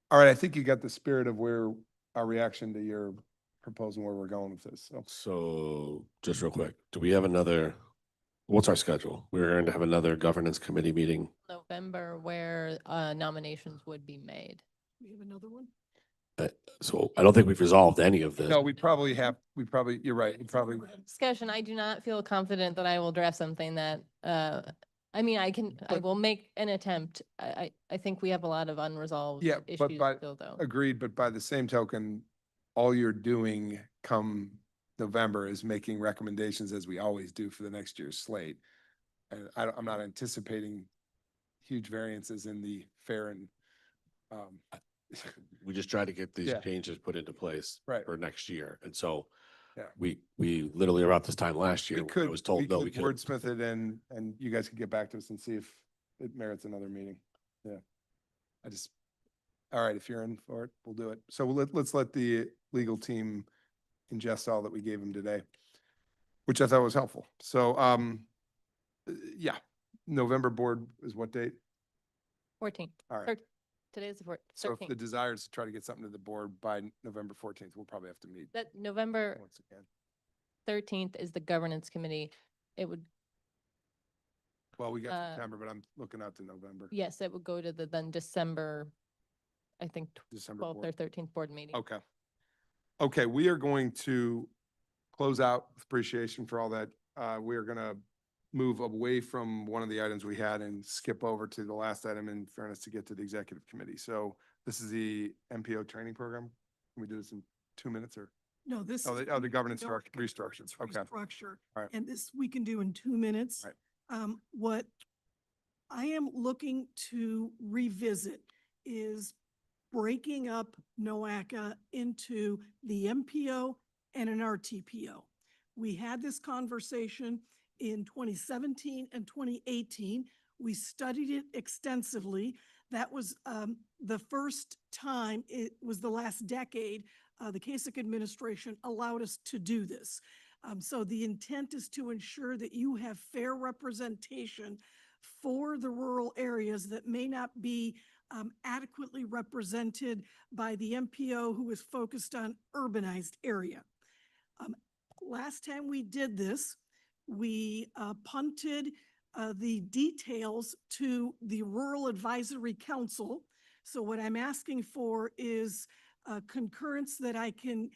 All right, I think you got the spirit of where our reaction to your proposal, where we're going with this. So, So just real quick, do we have what's our schedule? We're going to have another governance committee meeting. November where nominations would be made. We have another one? So I don't think we've resolved any of this. no, you're right. We probably, Discussion, I do not feel confident that I will draft something that, I But- will make an attempt. I think we have a lot of unresolved Yeah, but issues by- still though. agreed, but by the same token, all you're doing come November is making recommendations as we always do for the next year's slate. And I'm not anticipating huge variances in the fare and, um, We just try to get these Yeah. changes put into place Right. for next year. And so Yeah. we literally about this time last year, I was told, no, we could. wordsmith it and you guys could get back to us and see if it merits another meeting. Yeah. All right, if you're in for it, we'll do it. So let's let the legal team ingest all that we gave them today, which I thought was helpful. So, yeah, November board is what date? 14th. All right. Today is the So if the 13th. desire is to try to get something to the board by November 14th, we'll probably have to meet That November once again. 13th is the governance committee. It would, Well, we got Uh, September, but I'm looking out to November, yes, it would go to the then December, I think, December 12th or board. 13th board meeting. Okay. Okay, we are going to close out with appreciation for all that. We are gonna move away from one of the items we had and skip over to the last item in fairness to get to the executive committee. So this is the MPO training program. Can we do this in 2 minutes or? No, this. Oh, is the governance no, restructure. Okay. Restructure. All right. And this we can do in 2 minutes. Right. What I am looking to revisit is breaking up NOACA into the MPO and an RTPO. We had this conversation in 2017 and 2018. We studied it extensively. That was the first time, it was the last decade, the Kasich administration allowed us to do this. So the intent is to ensure that you have fair representation for the rural areas that may not be adequately represented by the MPO who is focused on urbanized area. Last time we did this, we punted the details to the Rural Advisory Council. So what I'm asking for is concurrence that I can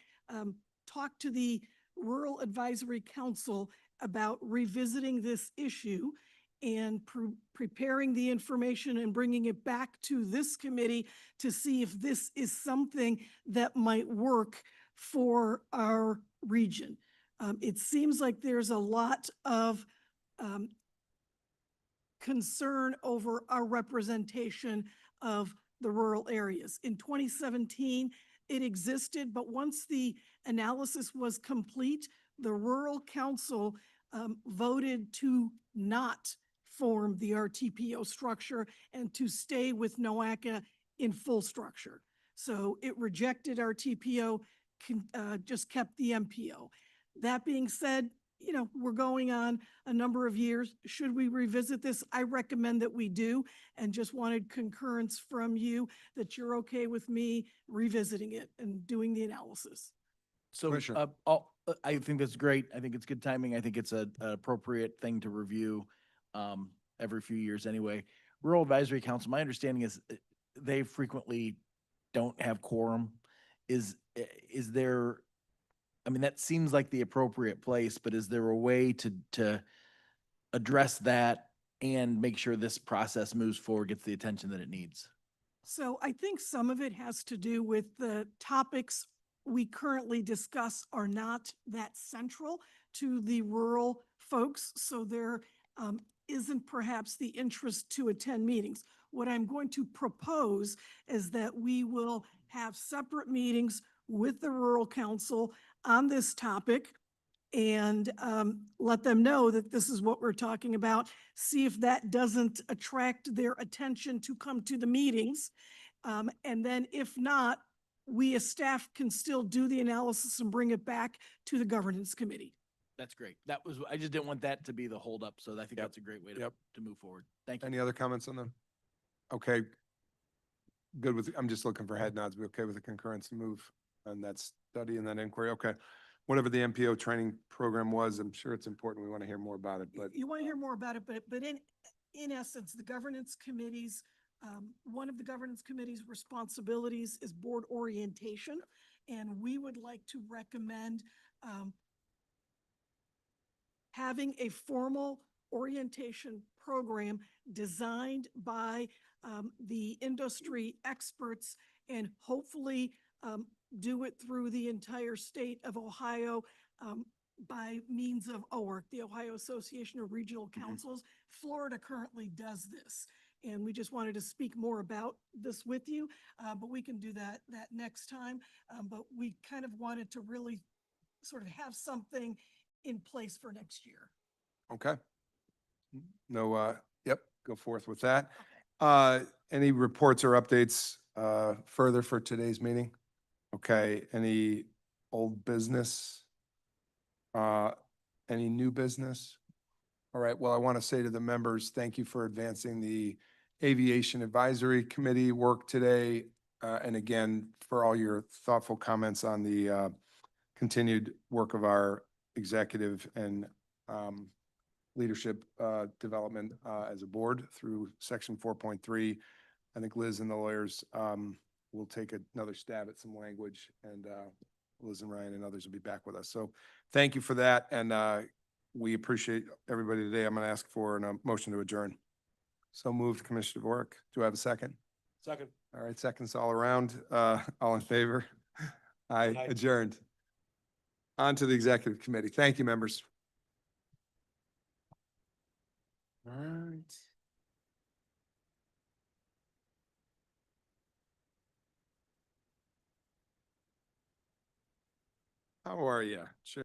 talk to the Rural Advisory Council about revisiting this issue and preparing the information and bringing it back to this committee to see if this is something that might work for our region. It seems like there's a lot of concern over our representation of the rural areas. In 2017, it existed, but once the analysis was complete, the Rural Council voted to not form the RTPO structure and to stay with NOACA in full structure. So it rejected RTPO, just kept the MPO. That being said, you know, we're going on a number of years. Should we revisit this? I recommend that we do, and just wanted concurrence from you that you're okay with me revisiting it and doing the analysis. So, Commissioner. I think that's great. I think it's good timing. I think it's an appropriate thing to review every few years anyway. Rural Advisory Council, my understanding is they frequently don't have quorum. Is there, I mean, that seems like the appropriate place, but is there a way to address that and make sure this process moves forward, gets the attention that it needs? So I think some of it has to do with the topics we currently discuss are not that central to the rural folks. So there isn't perhaps the interest to attend meetings. What I'm going to propose is that we will have separate meetings with the Rural Council on this topic and let them know that this is what we're talking about. See if that doesn't attract their attention to come to the meetings. And then if not, we as staff can still do the analysis and bring it back to the governance committee. That's great. That was, I just didn't want that to be the holdup. So I think that's a great way Yep. to move forward. Thank you. Any other comments on them? Okay. Good with, I'm just looking for head nods. Be okay with the concurrence to move on that study and that inquiry. Okay. Whatever the MPO training program was, I'm sure it's important. We want to hear more about it, but You want to hear more about it, but in essence, the governance committees, one of the governance committee's responsibilities is board orientation. And we would like to recommend having a formal orientation program designed by the industry experts and hopefully do it through the entire state of Ohio. by means of ORC, the Ohio Association of Regional Councils. Florida currently does this. And we just wanted to speak more about this with you, but we can do that next time. But we kind of wanted to really sort of have something in place for next year. Okay. No, yep, go forth with that. Okay. Any reports or updates further for today's meeting? Okay, any old business? Any new business? All right, well, I want to say to the members, thank you for advancing the Aviation Advisory Committee work today. And again, for all your thoughtful comments on the continued work of our executive and leadership development as a board through section 4.3. I think Liz and the lawyers will take another stab at some language, and Liz and Ryan and others will be back with us. So thank you for that, and we appreciate everybody today. I'm going to ask for a motion to adjourn. So moved, Commissioner Dvorak. Do I have a second? Second. All right, seconds all around. All in favor? Aye, Aye. adjourned. On to the executive committee. Thank you, members. All right. How are you? Sure.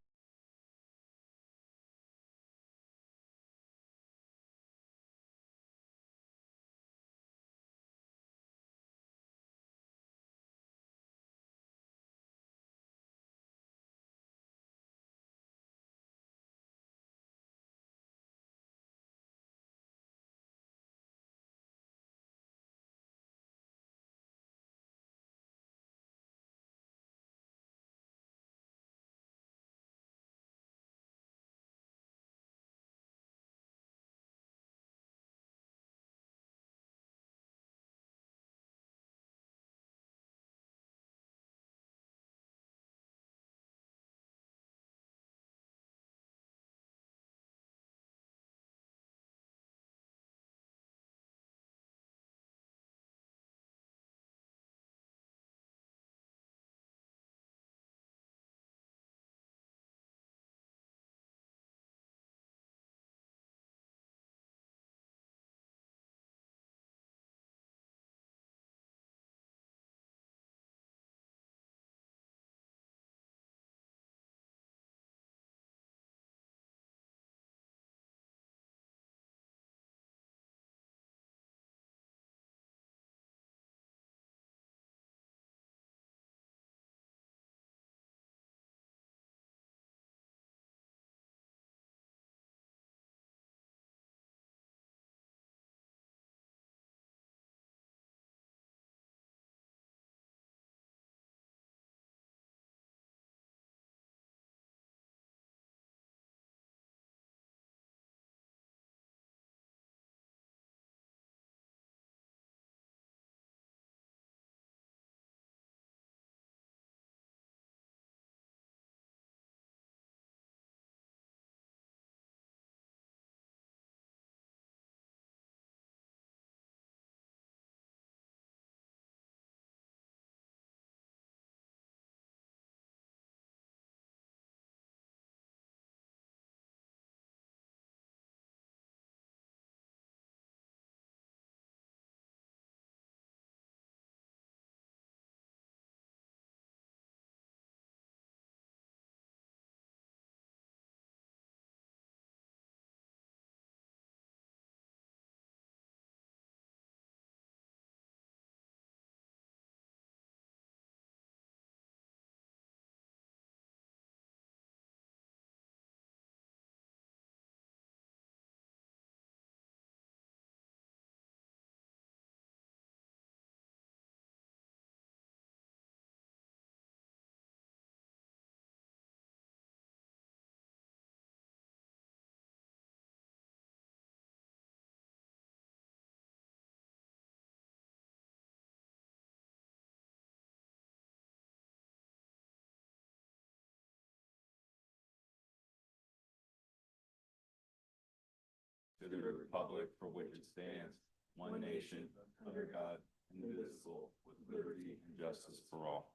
To the republic for which it stands, one nation, under God, indivisible, with liberty and justice for all.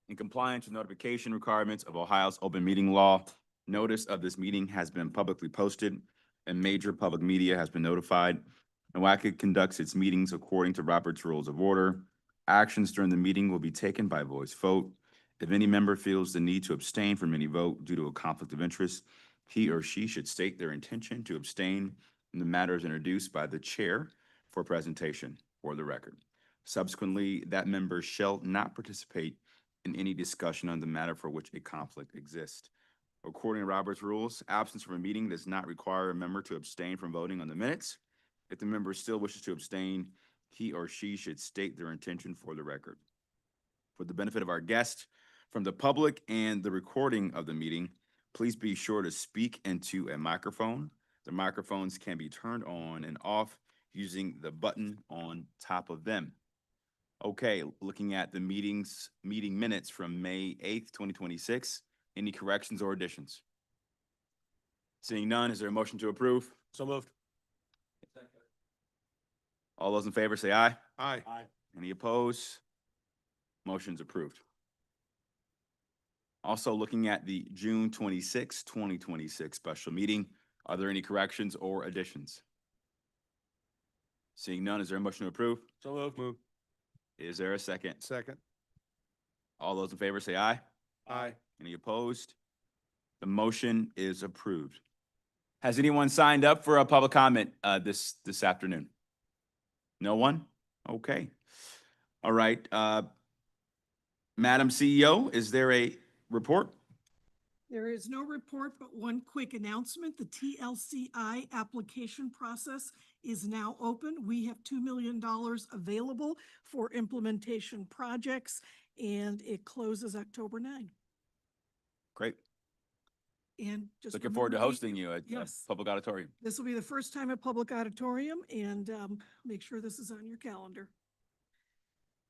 In compliance with notification requirements of Ohio's open meeting law, notice of this meeting has been publicly posted and major public media has been notified. NOACA conducts its meetings according to Robert's Rules of Order. Actions during the meeting will be taken by voice vote. If any member feels the need to abstain from any vote due to a conflict of interest, he or she should state their intention to abstain when the matter is introduced by the chair for presentation for the record. Subsequently, that member shall not participate in any discussion on the matter for which a conflict exists. According to Robert's rules, absence from a meeting does not require a member to abstain from voting on the minutes. If the member still wishes to abstain, he or she should state their intention for the record. For the benefit of our guests, from the public and the recording of the meeting, please be sure to speak into a microphone. The microphones can be turned on and off using the button on top of them. Okay, looking at the meeting minutes from May 8th, 2026. Any corrections or additions? Seeing none, is there a motion to approve? So moved. All those in favor say aye. Aye. Any opposed? Motion's approved. Also looking at the June 26, 2026 special meeting, are there any corrections or additions? Seeing none, is there a motion to approve? So moved. Move. Is there a second? Second. All those in favor say aye. Aye. Any opposed? The motion is approved. Has anyone signed up for a public comment this afternoon? No one? Okay. All right. Madam CEO, is there a report? There is no report, but one quick announcement. The TLCI application process is now open. We have $2 million available for implementation projects, and it closes October 9. Great. And just Looking forward to remember, hosting you at Yes. Public Auditorium. this will be the first time at Public Auditorium, and make sure this is on your calendar.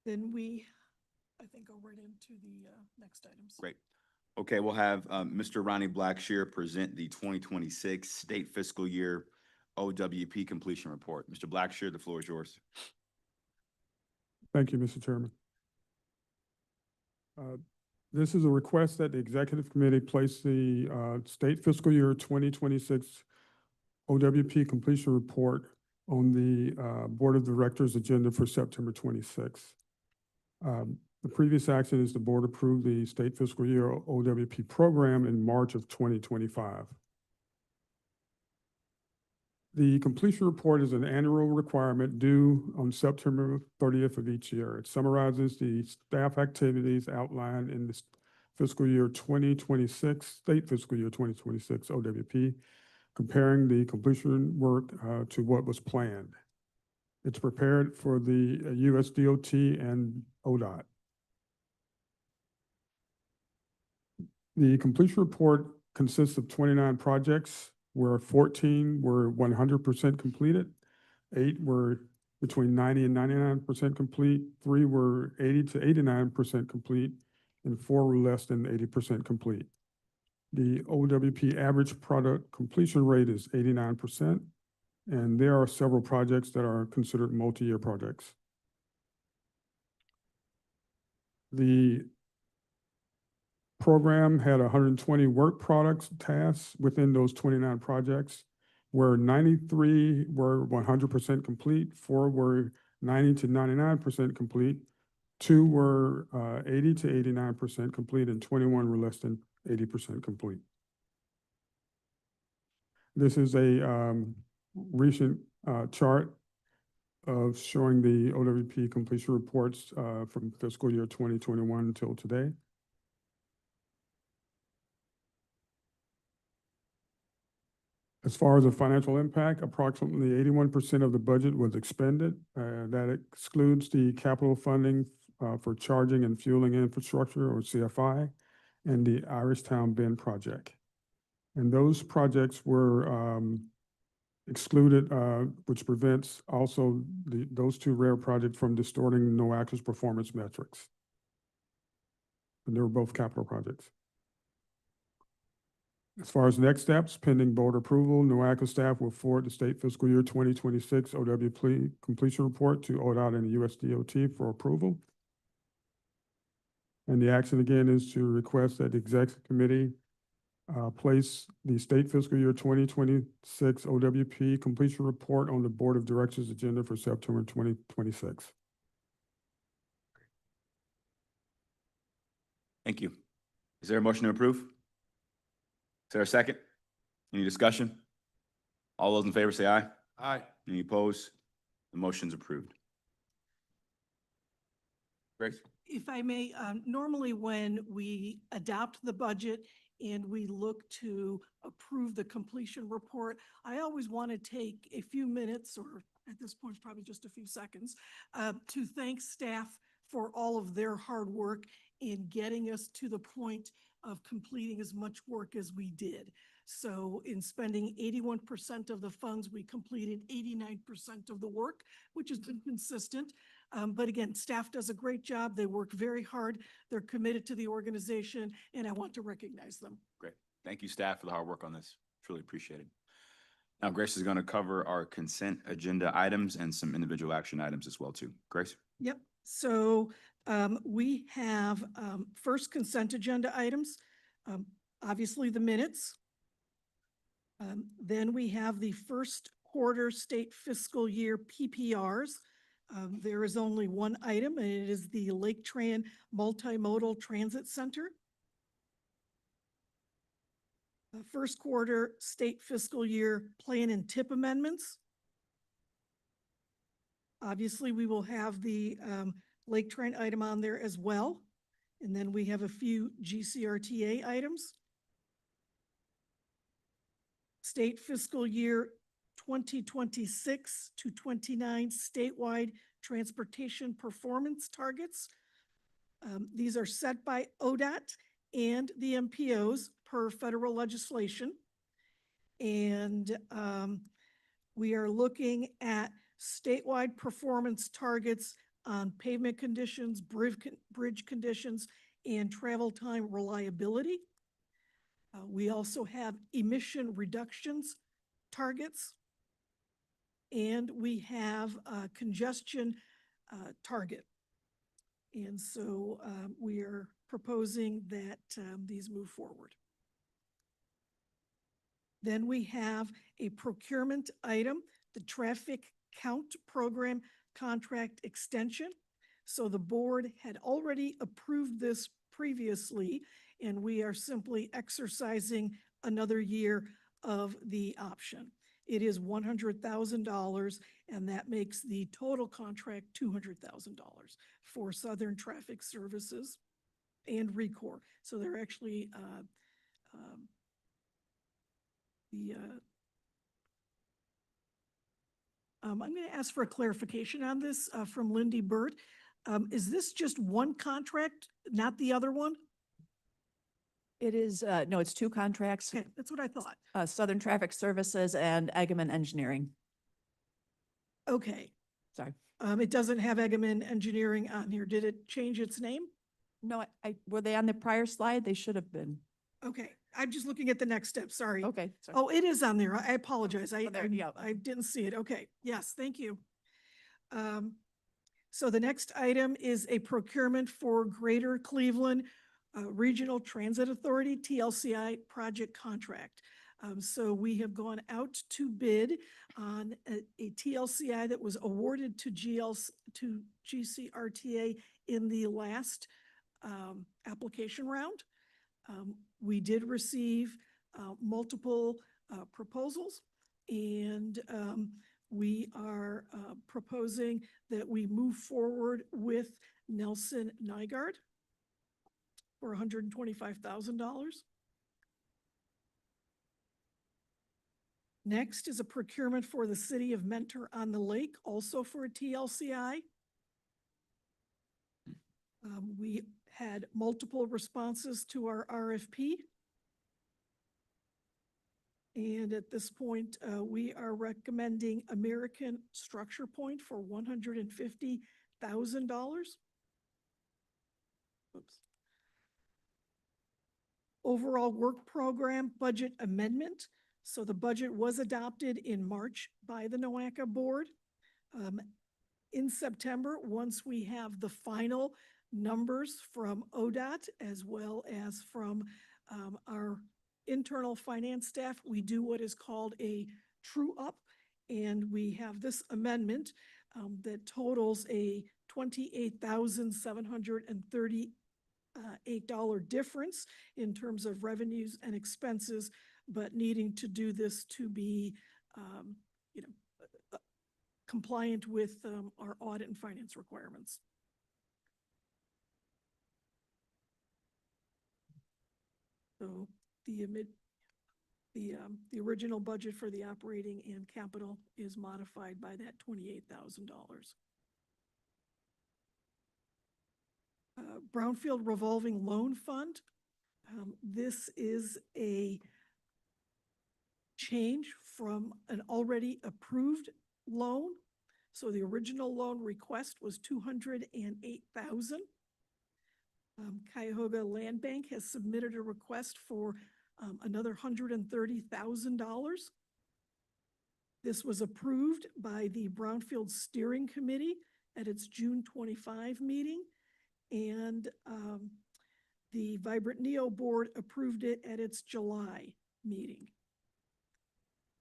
Then I think, go right into the next items. Great. Okay, we'll have Mr. Ronnie Blackshear present the 2026 state fiscal year OWP completion report. Mr. Blackshear, the floor is yours. Thank you, Mr. Chairman. This is a request that the Executive Committee place the state fiscal year 2026 OWP completion report on the Board of Directors agenda for September 26th. The previous action is the board approved the state fiscal year OWP program in March of 2025. The completion report is an annual requirement due on September 30th of each year. It summarizes the staff activities outlined in the fiscal year 2026, state fiscal year 2026 OWP, comparing the completion work to what was planned. It's prepared for the USDOT and ODOT. The completion report consists of 29 projects, where 14 were 100% completed, 8 were between 90 and 99% complete, 3 were 80 to 89% complete, and 4 were less than 80% complete. The OWP average product completion rate is 89%, and there are several projects that are considered multi-year projects. The program had 120 work products tasks within those 29 projects, where 93 were 100% complete, 4 were 90 to 99% complete, 2 were 80 to 89% complete, and 21 were less than 80% complete. This is a recent chart of showing the OWP completion reports from fiscal year 2021 until today. As far as the financial impact, approximately 81% of the budget was expended. That excludes the capital funding for charging and fueling infrastructure, or CFI, and the Irishtown Bend project. And those projects were excluded, which prevents also those two rare projects from distorting NOACA's performance metrics. And they were both capital projects. As far as next steps, pending board approval, NOACA staff will forward the state fiscal year 2026 OWP completion report to ODOT and the USDOT for approval. And the action again is to request that the executive committee place the state fiscal year 2026 OWP completion report on the Board of Directors agenda for September 2026. Thank you. Is there a motion to approve? Is there a second? Any discussion? All those in favor say aye. Aye. Any opposed? The motion's approved. Grace? If I may, normally when we adopt the budget and we look to approve the completion report, I always want to take a few minutes, or at this point, it's probably just a few seconds, to thank staff for all of their hard work in getting us to the point of completing as much work as we did. So in spending 81% of the funds, we completed 89% of the work, which has been consistent. But again, staff does a great job. They work very hard. They're committed to the organization, and I want to recognize them. Great. Thank you, staff, for the hard work on this. Truly appreciate it. Now, Grace is going to cover our consent agenda items and some individual action items as well, too. Grace? Yep. So we have first consent agenda items, obviously the minutes. Then we have the first quarter state fiscal year PPRs. There is only one item, and it is the Lake Tran Multimodal Transit Center. First quarter state fiscal year plan and tip amendments. Obviously, we will have the Lake Tran item on there as well. And then we have a few GCRTA items. State fiscal year 2026 to 29 statewide transportation performance targets. These are set by ODOT and the MPOs per federal legislation. And we are looking at statewide performance targets on pavement conditions, bridge conditions, and travel time reliability. We also have emission reductions targets. And we have a congestion target. And so we are proposing that these move forward. Then we have a procurement item, the traffic count program contract extension. So the board had already approved this previously, and we are simply exercising another year of the option. It is $100,000, and that makes the total contract $200,000 for Southern Traffic Services and RECOR. So they're actually I'm going to ask for a clarification on this from Lindy Burt. Is this just one contract, not the other one? It is, no, it's two contracts, Okay, that's what I thought. Southern Traffic Services and Eggman Engineering. Okay. Sorry. It doesn't have Eggman Engineering on here. Did it change its name? No, were they on the prior slide? They should have been. Okay, I'm just looking at the next step, sorry. Okay. Sorry. Oh, it is on there. I apologize. Oh, there, yeah. I didn't see it. Okay, yes, thank you. So the next item is a procurement for Greater Cleveland Regional Transit Authority, TLCI project contract. So we have gone out to bid on a TLCI that was awarded to GCRTA in the last application round. We did receive multiple proposals, and we are proposing that we move forward with Nelson Nygaard for $125,000. Next is a procurement for the city of Mentor on the Lake, also for a TLCI. We had multiple responses to our RFP. And at this point, we are recommending American Structure Point for $150,000. Oops. Overall work program budget amendment. So the budget was adopted in March by the NOACA board. In September, once we have the final numbers from ODOT as well as from our internal finance staff. We do what is called a true up, and we have this amendment that totals a $28,738 difference in terms of revenues and expenses, but needing to do this to be, compliant with our audit and finance requirements. So the original budget for the operating and capital is modified by that $28,000. Brownfield revolving loan fund. This is a change from an already approved loan. So the original loan request was $208,000. Cuyahoga Land Bank has submitted a request for another $130,000. This was approved by the Brownfield Steering Committee at its June 25 meeting, and the Vibrant Neo Board approved it at its July meeting.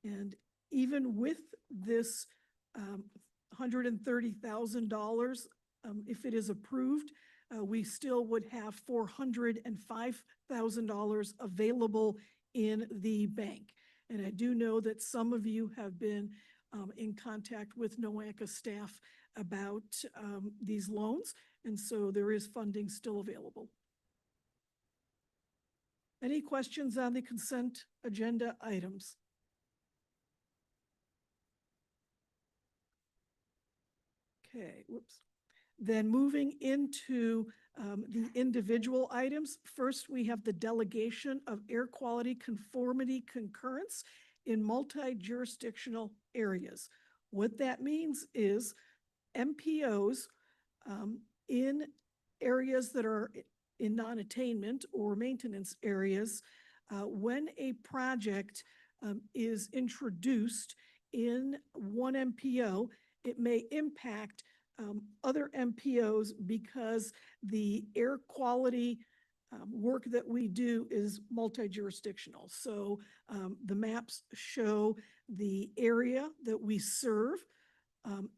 And even with this $130,000, if it is approved, we still would have $405,000 available in the bank. And I do know that some of you have been in contact with NOACA staff about these loans, and so there is funding still available. Any questions on the consent agenda items? Okay, whoops. Then moving into the individual items. First, we have the delegation of air quality conformity concurrence in multi-jurisdictional areas. What that means is MPOs in areas that are in non-attainment or maintenance areas, when a project is introduced in one MPO, it may impact other MPOs because the air quality work that we do is multi-jurisdictional. So the maps show the area that we serve,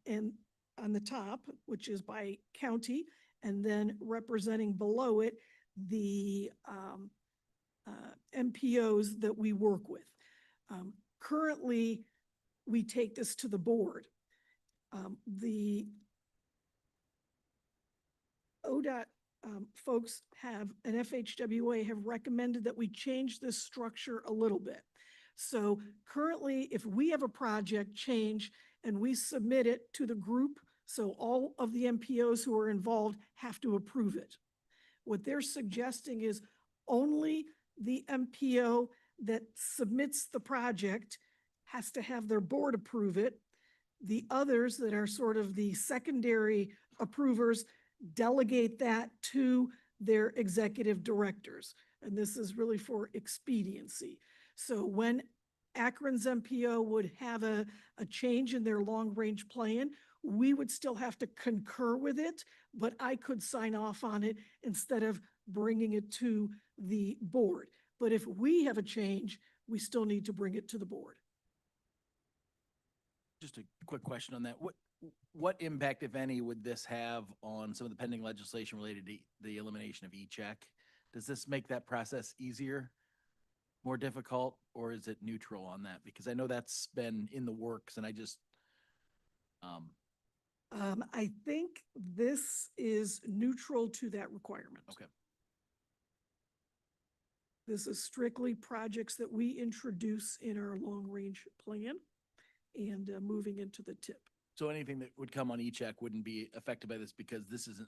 and on the top, which is by county, and then representing below it the MPOs that we work with. Currently, we take this to the board. The ODOT folks have, and FHWA have recommended that we change this structure a little bit. So currently, if we have a project change and we submit it to the group, so all of the MPOs who are involved have to approve it. What they're suggesting is only the MPO that submits the project has to have their board approve it. The others that are sort of the secondary approvers delegate that to their executive directors. And this is really for expediency. So when Akron's MPO would have a change in their long-range plan, we would still have to concur with it, but I could sign off on it instead of bringing it to the board. But if we have a change, we still need to bring it to the board. Just a quick question on that. What impact, if any, would this have on some of the pending legislation related to the elimination of e-check? Does this make that process easier, more difficult, or is it neutral on that? Because I know that's been in the works, and I just, I think this is neutral to that requirement. okay. This is strictly projects that we introduce in our long-range plan and moving into the tip. So anything that would come on e-check wouldn't be affected by this because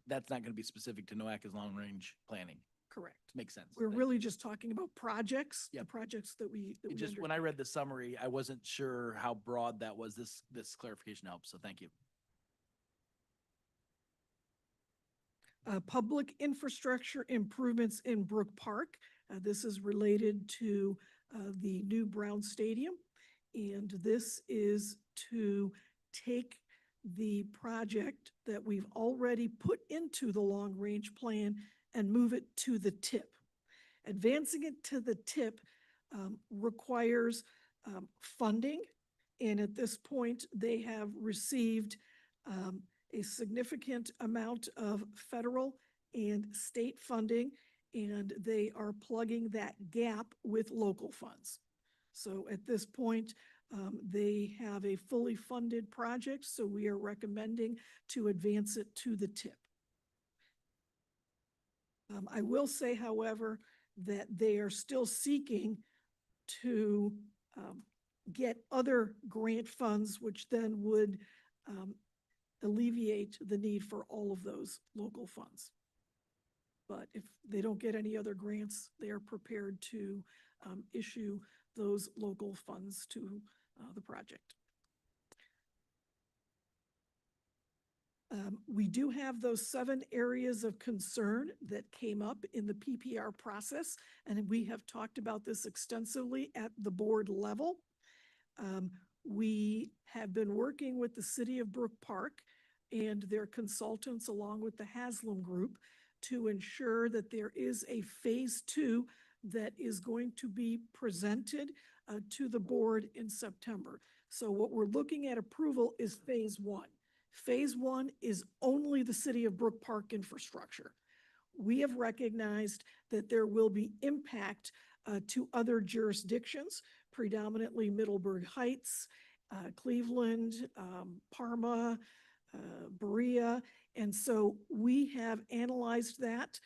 that's not going to be specific to NOACA's long-range planning. Correct. Makes sense. We're Thank you. really just talking about projects, the Yep. projects that we. It just, when I read the summary, I wasn't sure how broad that was. This clarification helps, so thank you. Public infrastructure improvements in Brook Park. This is related to the new Brown Stadium. And this is to take the project that we've already put into the long-range plan and move it to the tip. Advancing it to the tip requires funding, and at this point, they have received a significant amount of federal and state funding, and they are plugging that gap with local funds. So at this point, they have a fully funded project, so we are recommending to advance it to the tip. I will say, however, that they are still seeking to get other grant funds, which then would alleviate the need for all of those local funds. But if they don't get any other grants, they are prepared to issue those local funds to the project. We do have those 7 areas of concern that came up in the PPR process, and we have talked about this extensively at the board level. We have been working with the City of Brook Park and their consultants, along with the Haslam Group, to ensure that there is a phase 2 that is going to be presented to the board in September. So what we're looking at approval is phase 1. Phase 1 is only the City of Brook Park infrastructure. We have recognized that there will be impact to other jurisdictions, predominantly Middleburg Heights, Cleveland, Parma, Berea. And so we have analyzed that,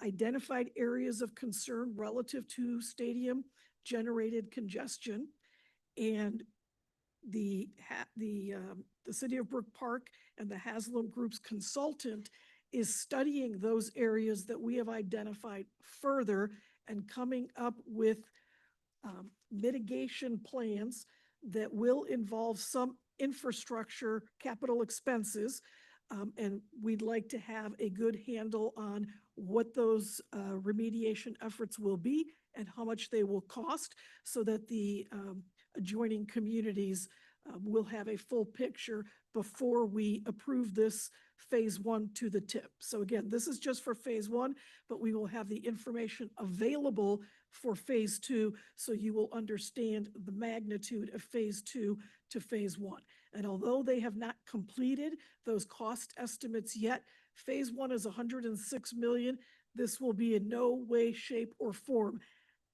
identified areas of concern relative to stadium-generated congestion, and the City of Brook Park and the Haslam Group's consultant is studying those areas that we have identified further and coming up with mitigation plans that will involve some infrastructure capital expenses. And we'd like to have a good handle on what those remediation efforts will be and how much they will cost, so that the adjoining communities will have a full picture before we approve this phase 1 to the tip. So again, this is just for phase 1, but we will have the information available for phase 2, so you will understand the magnitude of phase 2 to phase 1. And although they have not completed those cost estimates yet, phase 1 is 106 million. This will be in no way, shape, or form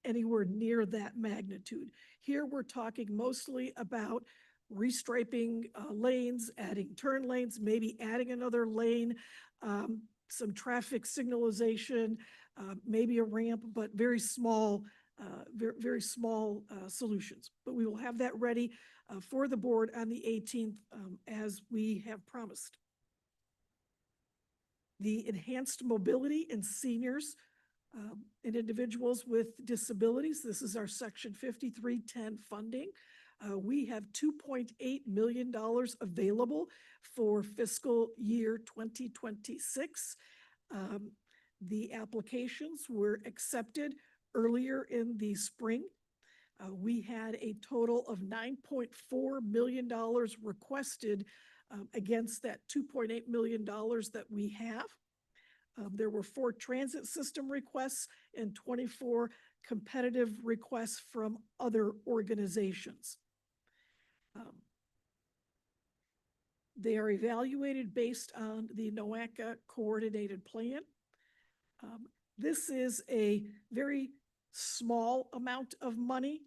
anywhere near that magnitude. Here we're talking mostly about restriping lanes, adding turn lanes, maybe adding another lane, some traffic signalization, maybe a ramp, but very small, very small solutions. But we will have that ready for the board on the 18th, as we have promised. The enhanced mobility in seniors and individuals with disabilities. This is our Section 5310 funding. We have $2.8 million available for fiscal year 2026. The applications were accepted earlier in the spring. We had a total of $9.4 million requested against that $2.8 million that we have. There were 4 transit system requests and 24 competitive requests from other organizations. They are evaluated based on the NOACA coordinated plan. This is a very small amount of money.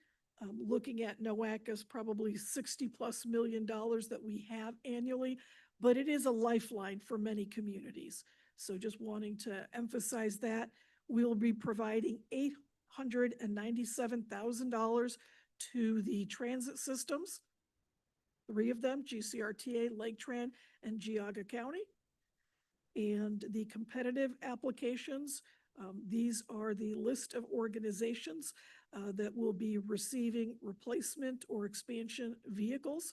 Looking at NOACA's probably $60+ million that we have annually, but it is a lifeline for many communities. So just wanting to emphasize that. We'll be providing $897,000 to the transit systems, 3 of them, GCRTA, Lake Tran, and Geauga County. And the competitive applications, these are the list of organizations that will be receiving replacement or expansion vehicles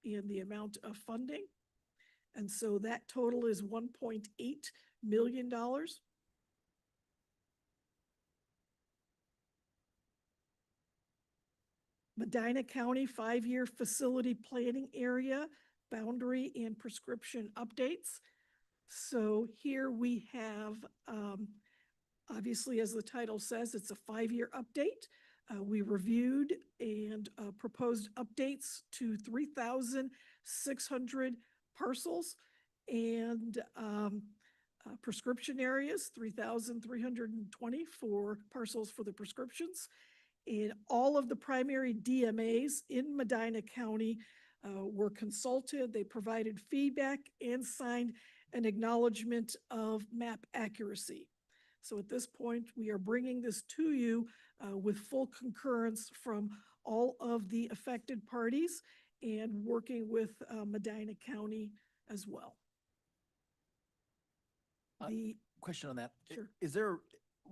and the amount of funding. And so that total is $1.8 million. Medina County 5-year facility planning area. boundary and prescription updates. So here we have, obviously, as the title says, it's a 5-year update. We reviewed and proposed updates to 3,600 parcels and prescription areas, 3,320 for parcels for the prescriptions. And all of the primary DMAs in Medina County were consulted. They provided feedback and signed an acknowledgement of map accuracy. So at this point, we are bringing this to you with full concurrence from all of the affected parties and working with Medina County as well. The, Question on that. Sure. Is there,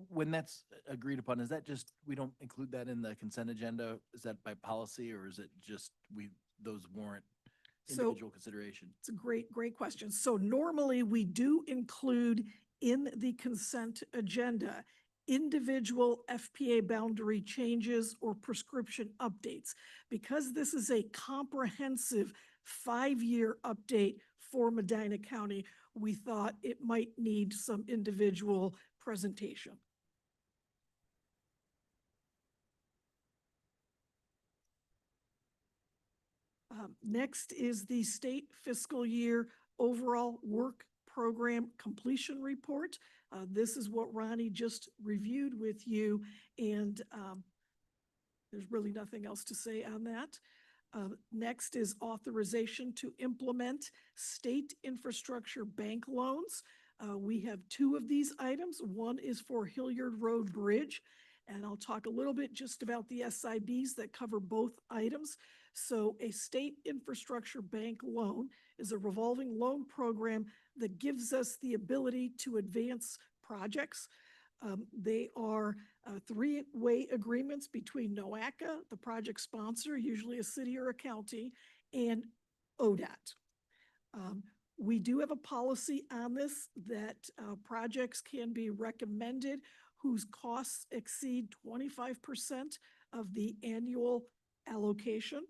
when that's agreed upon, is that just, we don't include that in the consent agenda? Is that by policy, or is it just those warrant individual consideration? it's a great question. So normally we do include in the consent agenda individual FPA boundary changes or prescription updates. Because this is a comprehensive 5-year update for Medina County, we thought it might need some individual presentation. Next is the state fiscal year overall work program completion report. This is what Ronnie just reviewed with you, and there's really nothing else to say on that. Next is authorization to implement state infrastructure bank loans. We have 2 of these items. One is for Hilliard Road Bridge, and I'll talk a little bit just about the SIBs that cover both items. So a state infrastructure bank loan is a revolving loan program that gives us the ability to advance projects. They are 3-way agreements between NOACA, the project sponsor, usually a city or a county, and ODOT. We do have a policy on this that projects can be recommended whose costs exceed 25% of the annual allocation.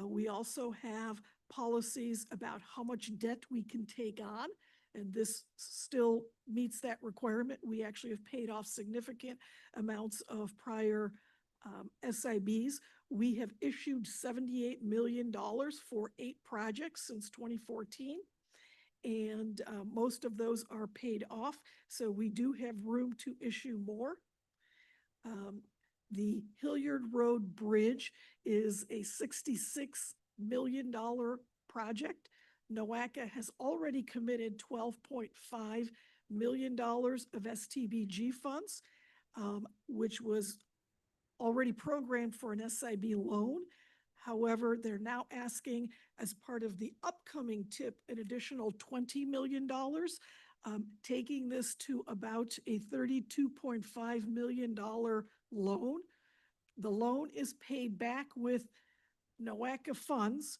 We also have policies about how much debt we can take on, and this still meets that requirement. We actually have paid off significant amounts of prior SIBs. We have issued $78 million for 8 projects since 2014, and most of those are paid off, so we do have room to issue more. The Hilliard Road Bridge is a $66 million project. NOACA has already committed $12.5 million of STBG funds, which was already programmed for an SIB loan. However, they're now asking, as part of the upcoming TIP, an additional $20 million, taking this to about a $32.5 million loan. The loan is paid back with NOACA funds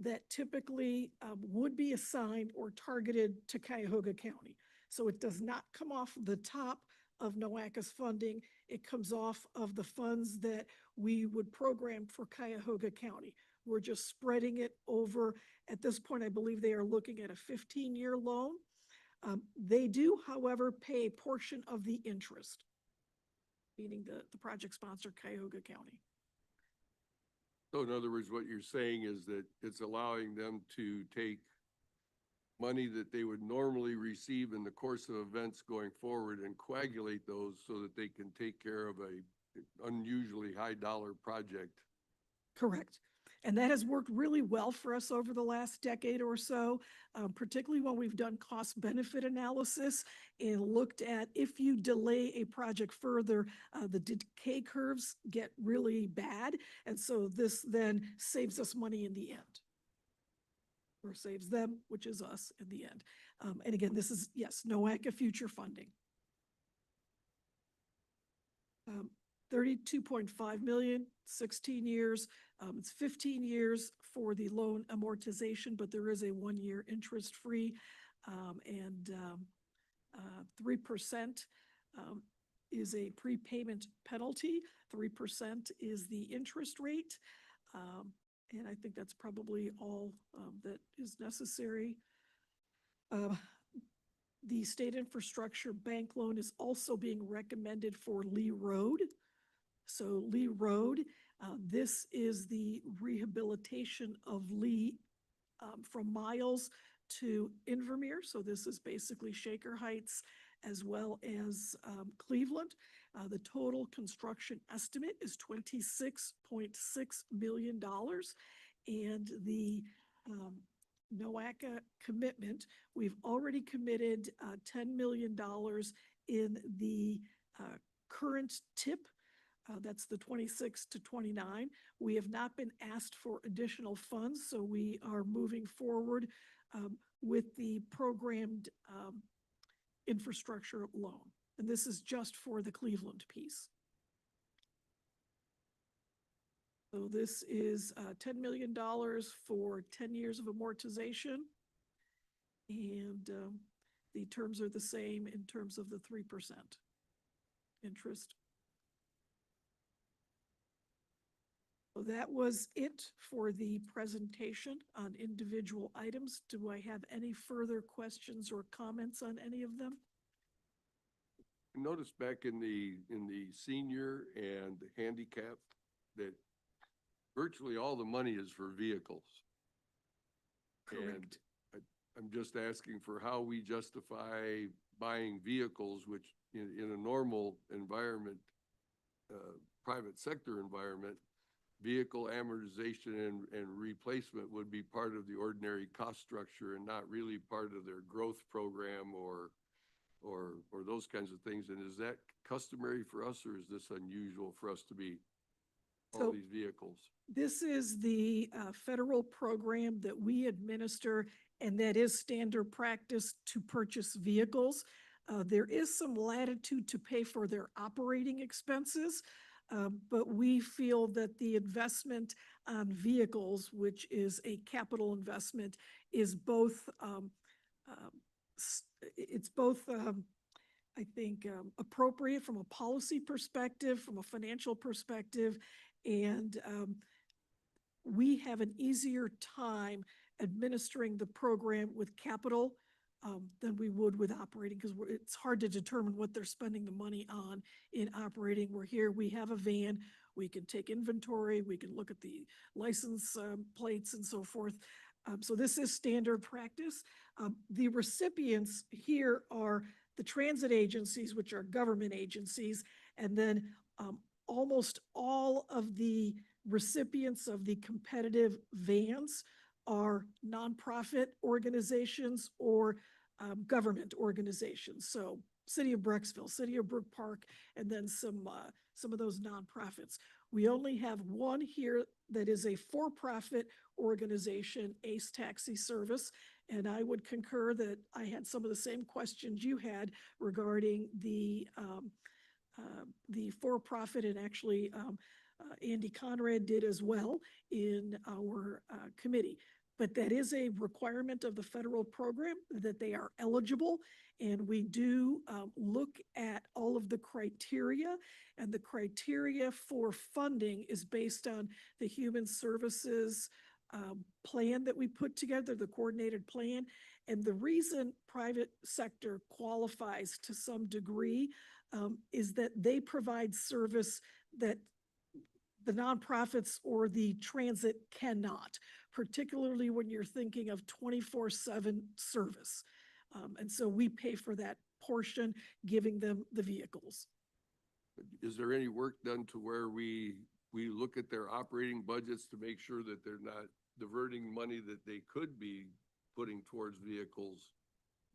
that typically would be assigned or targeted to Cuyahoga County. So it does not come off the top of NOACA's funding. It comes off of the funds that we would program for Cuyahoga County. We're just spreading it over. At this point, I believe they are looking at a 15-year loan. They do, however, pay a portion of the interest, meaning the project sponsor, Cuyahoga County. So in other words, what you're saying is that it's allowing them to take money that they would normally receive in the course of events going forward and coagulate those so that they can take care of a unusually high dollar project. Correct. And that has worked really well for us over the last decade or so, particularly when we've done cost benefit analysis and looked at if you delay a project further, the decay curves get really bad. And so this then saves us money in the end, or saves them, which is us in the end. And again, this is, yes, NOACA future funding. 32.5 million, 16 years. It's 15 years for the loan amortization, but there is a 1-year interest-free, and 3% is a prepayment penalty. 3% is the interest rate. And I think that's probably all that is necessary. Uh, The state infrastructure bank loan is also being recommended for Lee Road. So Lee Road, this is the rehabilitation of Lee from Miles to Invermere. So this is basically Shaker Heights as well as Cleveland. The total construction estimate is $26.6 million. And the NOACA commitment, we've already committed $10 million in the current TIP. That's the 26 to 29. We have not been asked for additional funds, so we are moving forward with the programmed infrastructure loan. And this is just for the Cleveland piece. So this is $10 million for 10 years of amortization. And the terms are the same in terms of the 3% interest. So that was it for the presentation on individual items. Do I have any further questions or comments on any of them? I noticed back in the senior and handicap that virtually all the money is for vehicles. Correct. And I'm just asking for how we justify buying vehicles, which in a normal environment, private sector environment, vehicle amortization and replacement would be part of the ordinary cost structure and not really part of their growth program or those kinds of things. And is that customary for us, or is this unusual for us to be all these vehicles? This is the federal program that we administer, and that is standard practice to purchase vehicles. There is some latitude to pay for their operating expenses, but we feel that the investment on vehicles, which is a capital investment, is both, I think, appropriate from a policy perspective, from a financial perspective, and we have an easier time administering the program with capital than we would with operating, because it's hard to determine what they're spending the money on in operating. We're here, we have a van, we can take inventory, we can look at the license plates and so forth. So this is standard practice. The recipients here are the transit agencies, which are government agencies, and then almost all of the recipients of the competitive vans are nonprofit organizations or government organizations. So City of Brecksville, City of Brook Park, and then some of those nonprofits. We only have one here that is a for-profit organization, Ace Taxi Service. And I would concur that I had some of the same questions you had regarding the for-profit, and actually Andy Conrad did as well in our committee. But that is a requirement of the federal program that they are eligible. And we do look at all of the criteria, and the criteria for funding is based on the human services plan that we put together, the coordinated plan. And the reason private sector qualifies to some degree is that they provide service that the nonprofits or the transit cannot, particularly when you're thinking of 24/7 service. And so we pay for that portion, giving them the vehicles. Is there any work done to where we look at their operating budgets to make sure that they're not diverting money that they could be putting towards vehicles,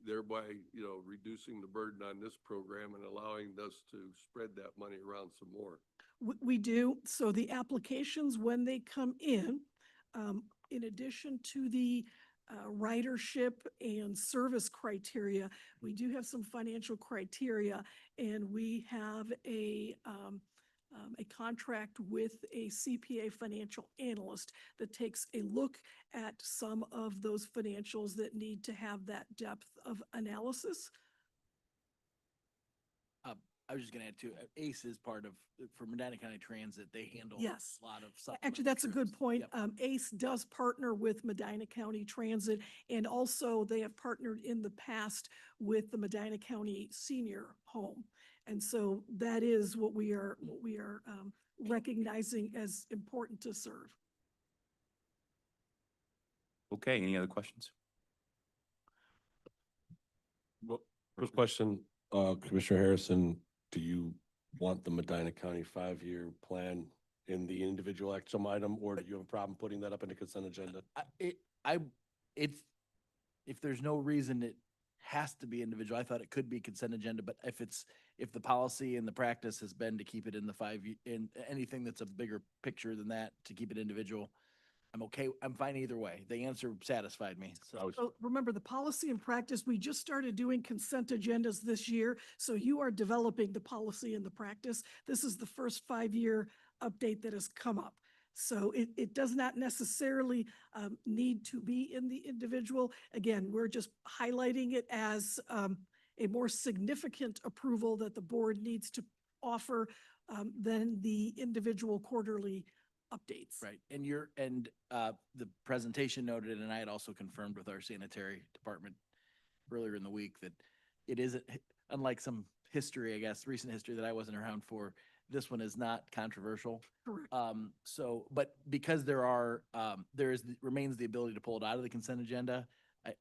thereby, reducing the burden on this program and allowing us to spread that money around some more? We do. So the applications, when they come in addition to the ridership and service criteria, we do have some financial criteria, and we have a contract with a CPA financial analyst that takes a look at some of those financials that need to have that depth of analysis. I was just gonna add too, ACE is part of, for Medina County Transit, they handle Yes. a lot of. Actually, supplemental that's a good trips. point. Yep. ACE does partner with Medina County Transit, and also they have partnered in the past with the Medina County Senior Home. And so that is what we are recognizing as important to serve. Okay, any other questions? Well, first question, Commissioner Harrison, do you want the Medina County 5-year plan in the individual action item, or do you have a problem putting that up in the consent agenda? If there's no reason it has to be individual, I thought it could be consent agenda, but if the policy and the practice has been to keep it in the in anything that's a bigger picture than that, to keep it individual, I'm okay. I'm fine either way. The answer satisfied me. So So remember, the policy and practice, we just started doing consent agendas this year. So you are developing the policy and the practice. This is the first 5-year update that has come up. So it does not necessarily need to be in the individual. Again, we're just highlighting it as a more significant approval that the board needs to offer than the individual quarterly updates. right. And the presentation noted, and I had also confirmed with our sanitary department earlier in the week that it isn't, unlike some history, I guess, recent history that I wasn't around for, this one is not controversial. Correct. But because remains the ability to pull it out of the consent agenda,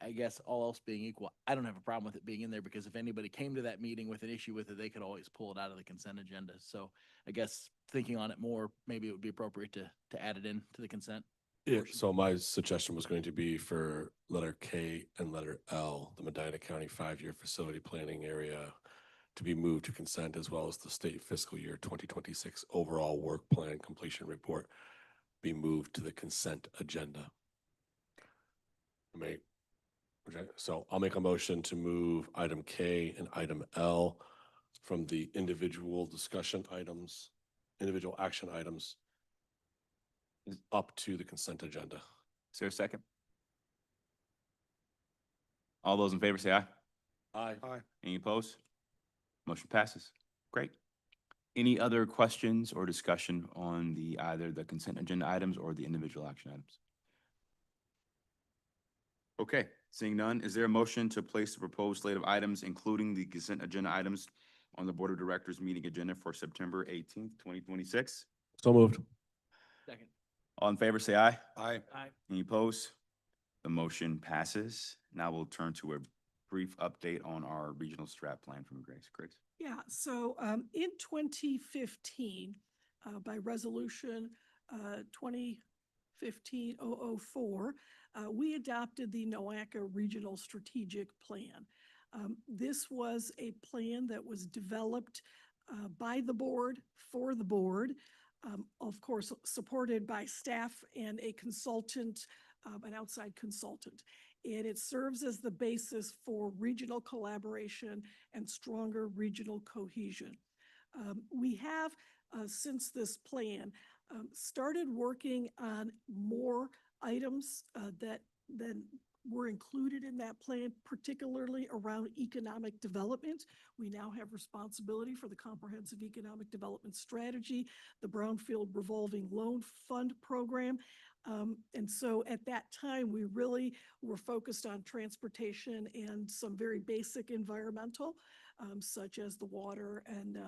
I guess all else being equal, I don't have a problem with it being in there, because if anybody came to that meeting with an issue with it, they could always pull it out of the consent agenda. So I guess thinking on it more, maybe it would be appropriate to add it in to the consent. Yeah, so my suggestion was going to be for letter K and letter L, the Medina County 5-year facility planning area, to be moved to consent, as well as the state fiscal year 2026 overall work plan completion report be moved to the consent agenda. So I'll make a motion to move item K and item L from the individual discussion items, individual action items, up to the consent agenda. Is there a second? All those in favor say aye. Aye. Any opposed? Motion passes. Great. Any other questions or discussion on either the consent agenda items or the individual action items? Okay, seeing none, is there a motion to place the proposed slate of items, including the consent agenda items, on the Board of Directors meeting agenda for September 18th, 2026? So moved. Second. All in favor, say aye. Aye. Aye. Any opposed? The motion passes. Now we'll turn to a brief update on our regional strat plan from Grace. Grace? Yeah, so in 2015, by resolution 2015-004, we adopted the NOACA Regional Strategic Plan. This was a plan that was developed by the board, for the board, of course, supported by staff and a consultant, an outside consultant. And it serves as the basis for regional collaboration and stronger regional cohesion. We have, since this plan, started working on more items that were included in that plan, particularly around economic development. We now have responsibility for the comprehensive economic development strategy, the Brownfield Revolving Loan Fund program. And so at that time, we really were focused on transportation and some very basic environmental, such as the water and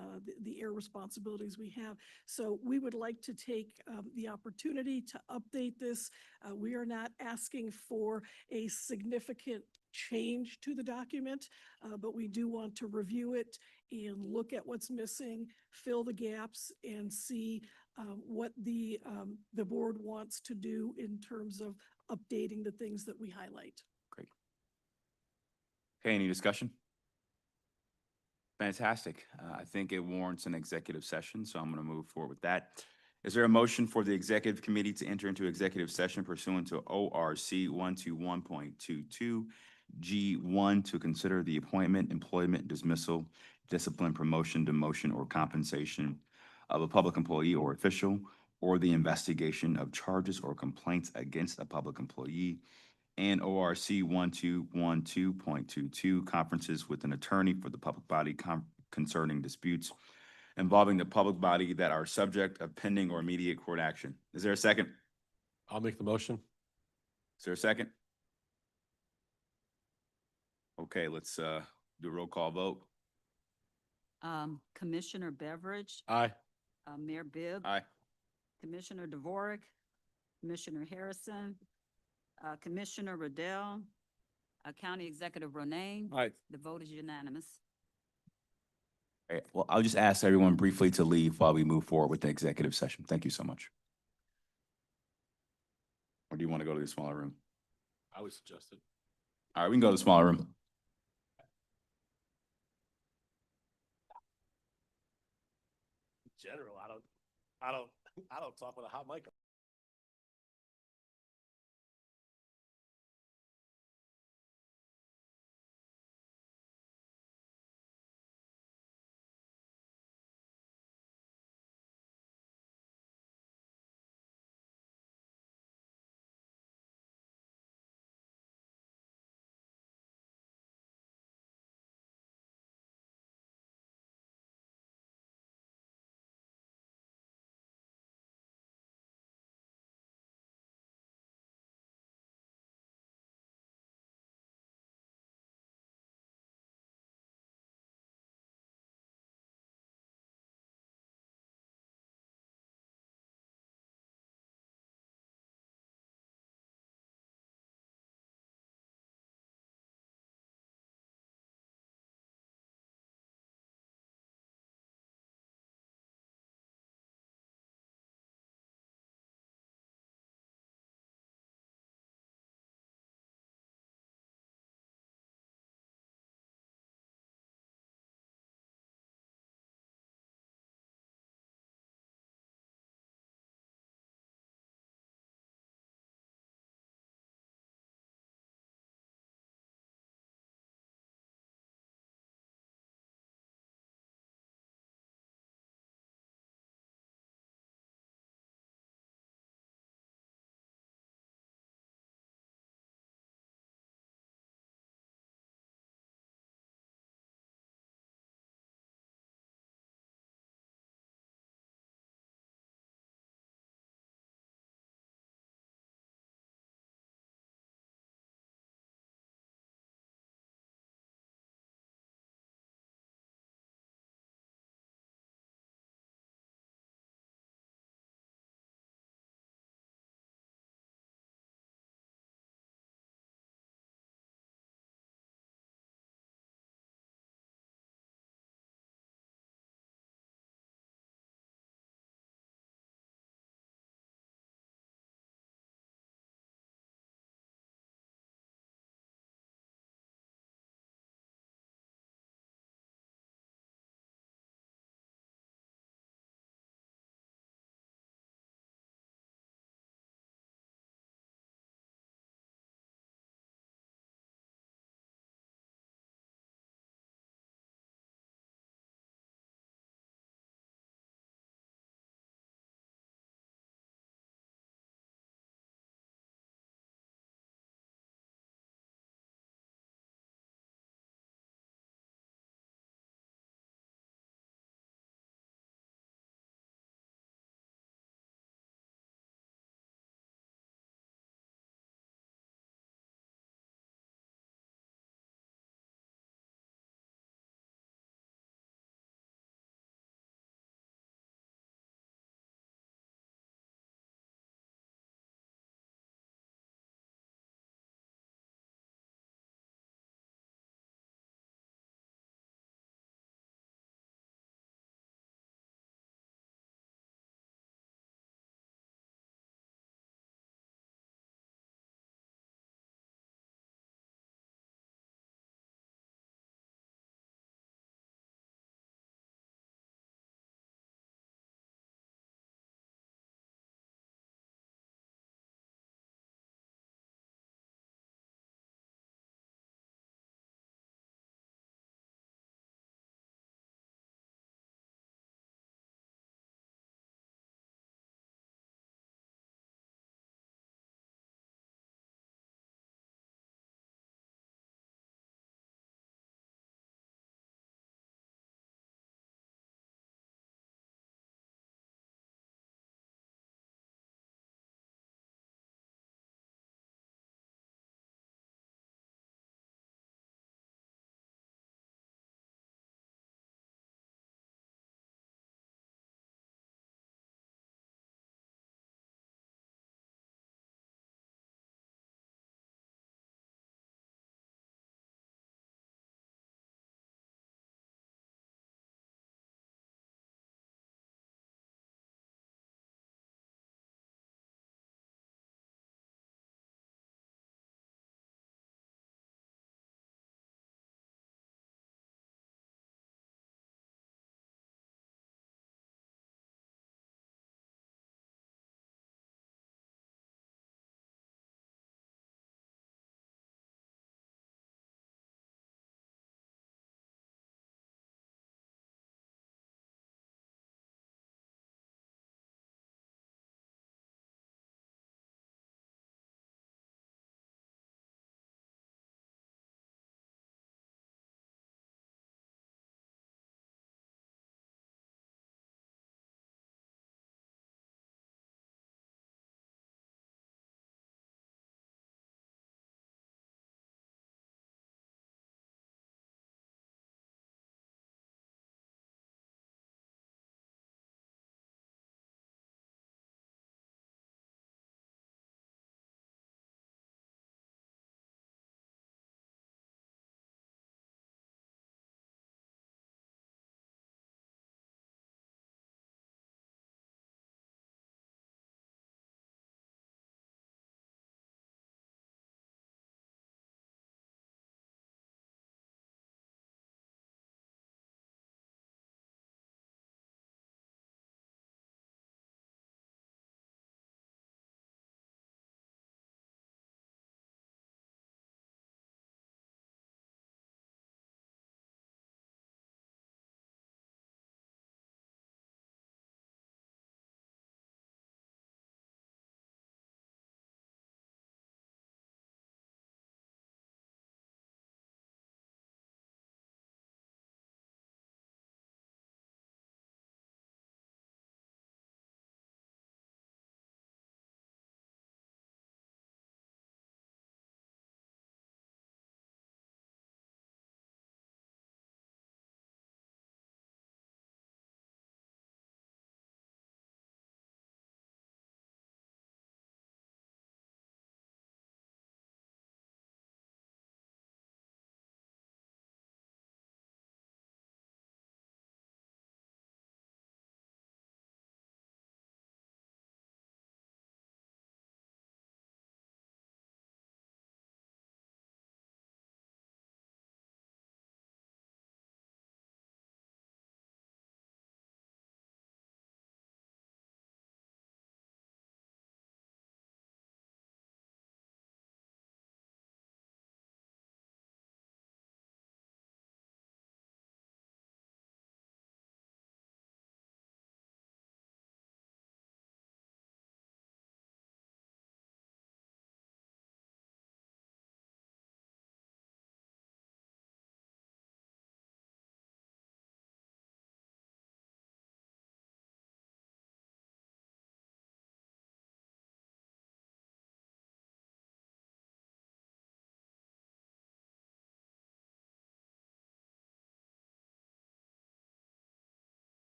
the air responsibilities we have. So we would like to take the opportunity to update this. We are not asking for a significant change to the document, but we do want to review it and look at what's missing, fill the gaps, and see what the board wants to do in terms of updating the things that we highlight. Great. Okay, any discussion? Fantastic. I think it warrants an executive session, so I'm going to move forward with that. Is there a motion for the executive committee to enter into executive session pursuant to ORC 121.22 G1 to consider the appointment, employment, dismissal, discipline, promotion, demotion, or compensation of a public employee or official, or the investigation of charges or complaints against a public employee, and ORC 1212.22 conferences with an attorney for the public body concerning disputes involving the public body that are subject of pending or immediate court action. Is there a second? I'll make the motion. Is there a second? Okay, let's do a roll call vote. Commissioner Beveridge, Aye. Mayor Bibb. Aye. Commissioner DeVorick, Commissioner Harrison, Commissioner Riddell, County Executive Ronayne. Aye. The vote is unanimous. Okay, well, I'll just ask everyone briefly to leave while we move forward with the executive session. Thank you so much. Or do you want to go to the smaller room? I would suggest it. All right, we can go to the smaller room. In general, I don't talk with a hot mic.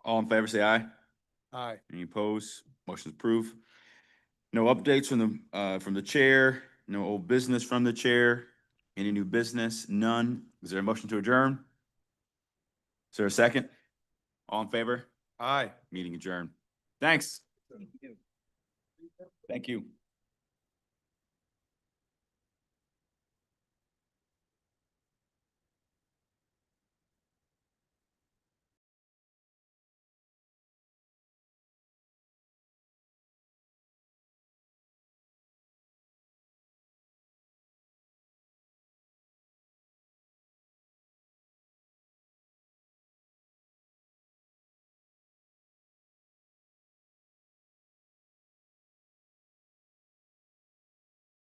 All in favor, say aye. Aye. Any opposed? Motion's approved. No updates from the chair, no old business from the chair. Any new business? None. Is there a motion to adjourn? Is there a second? All in favor? Aye. Meeting adjourned. Thanks. Thank you.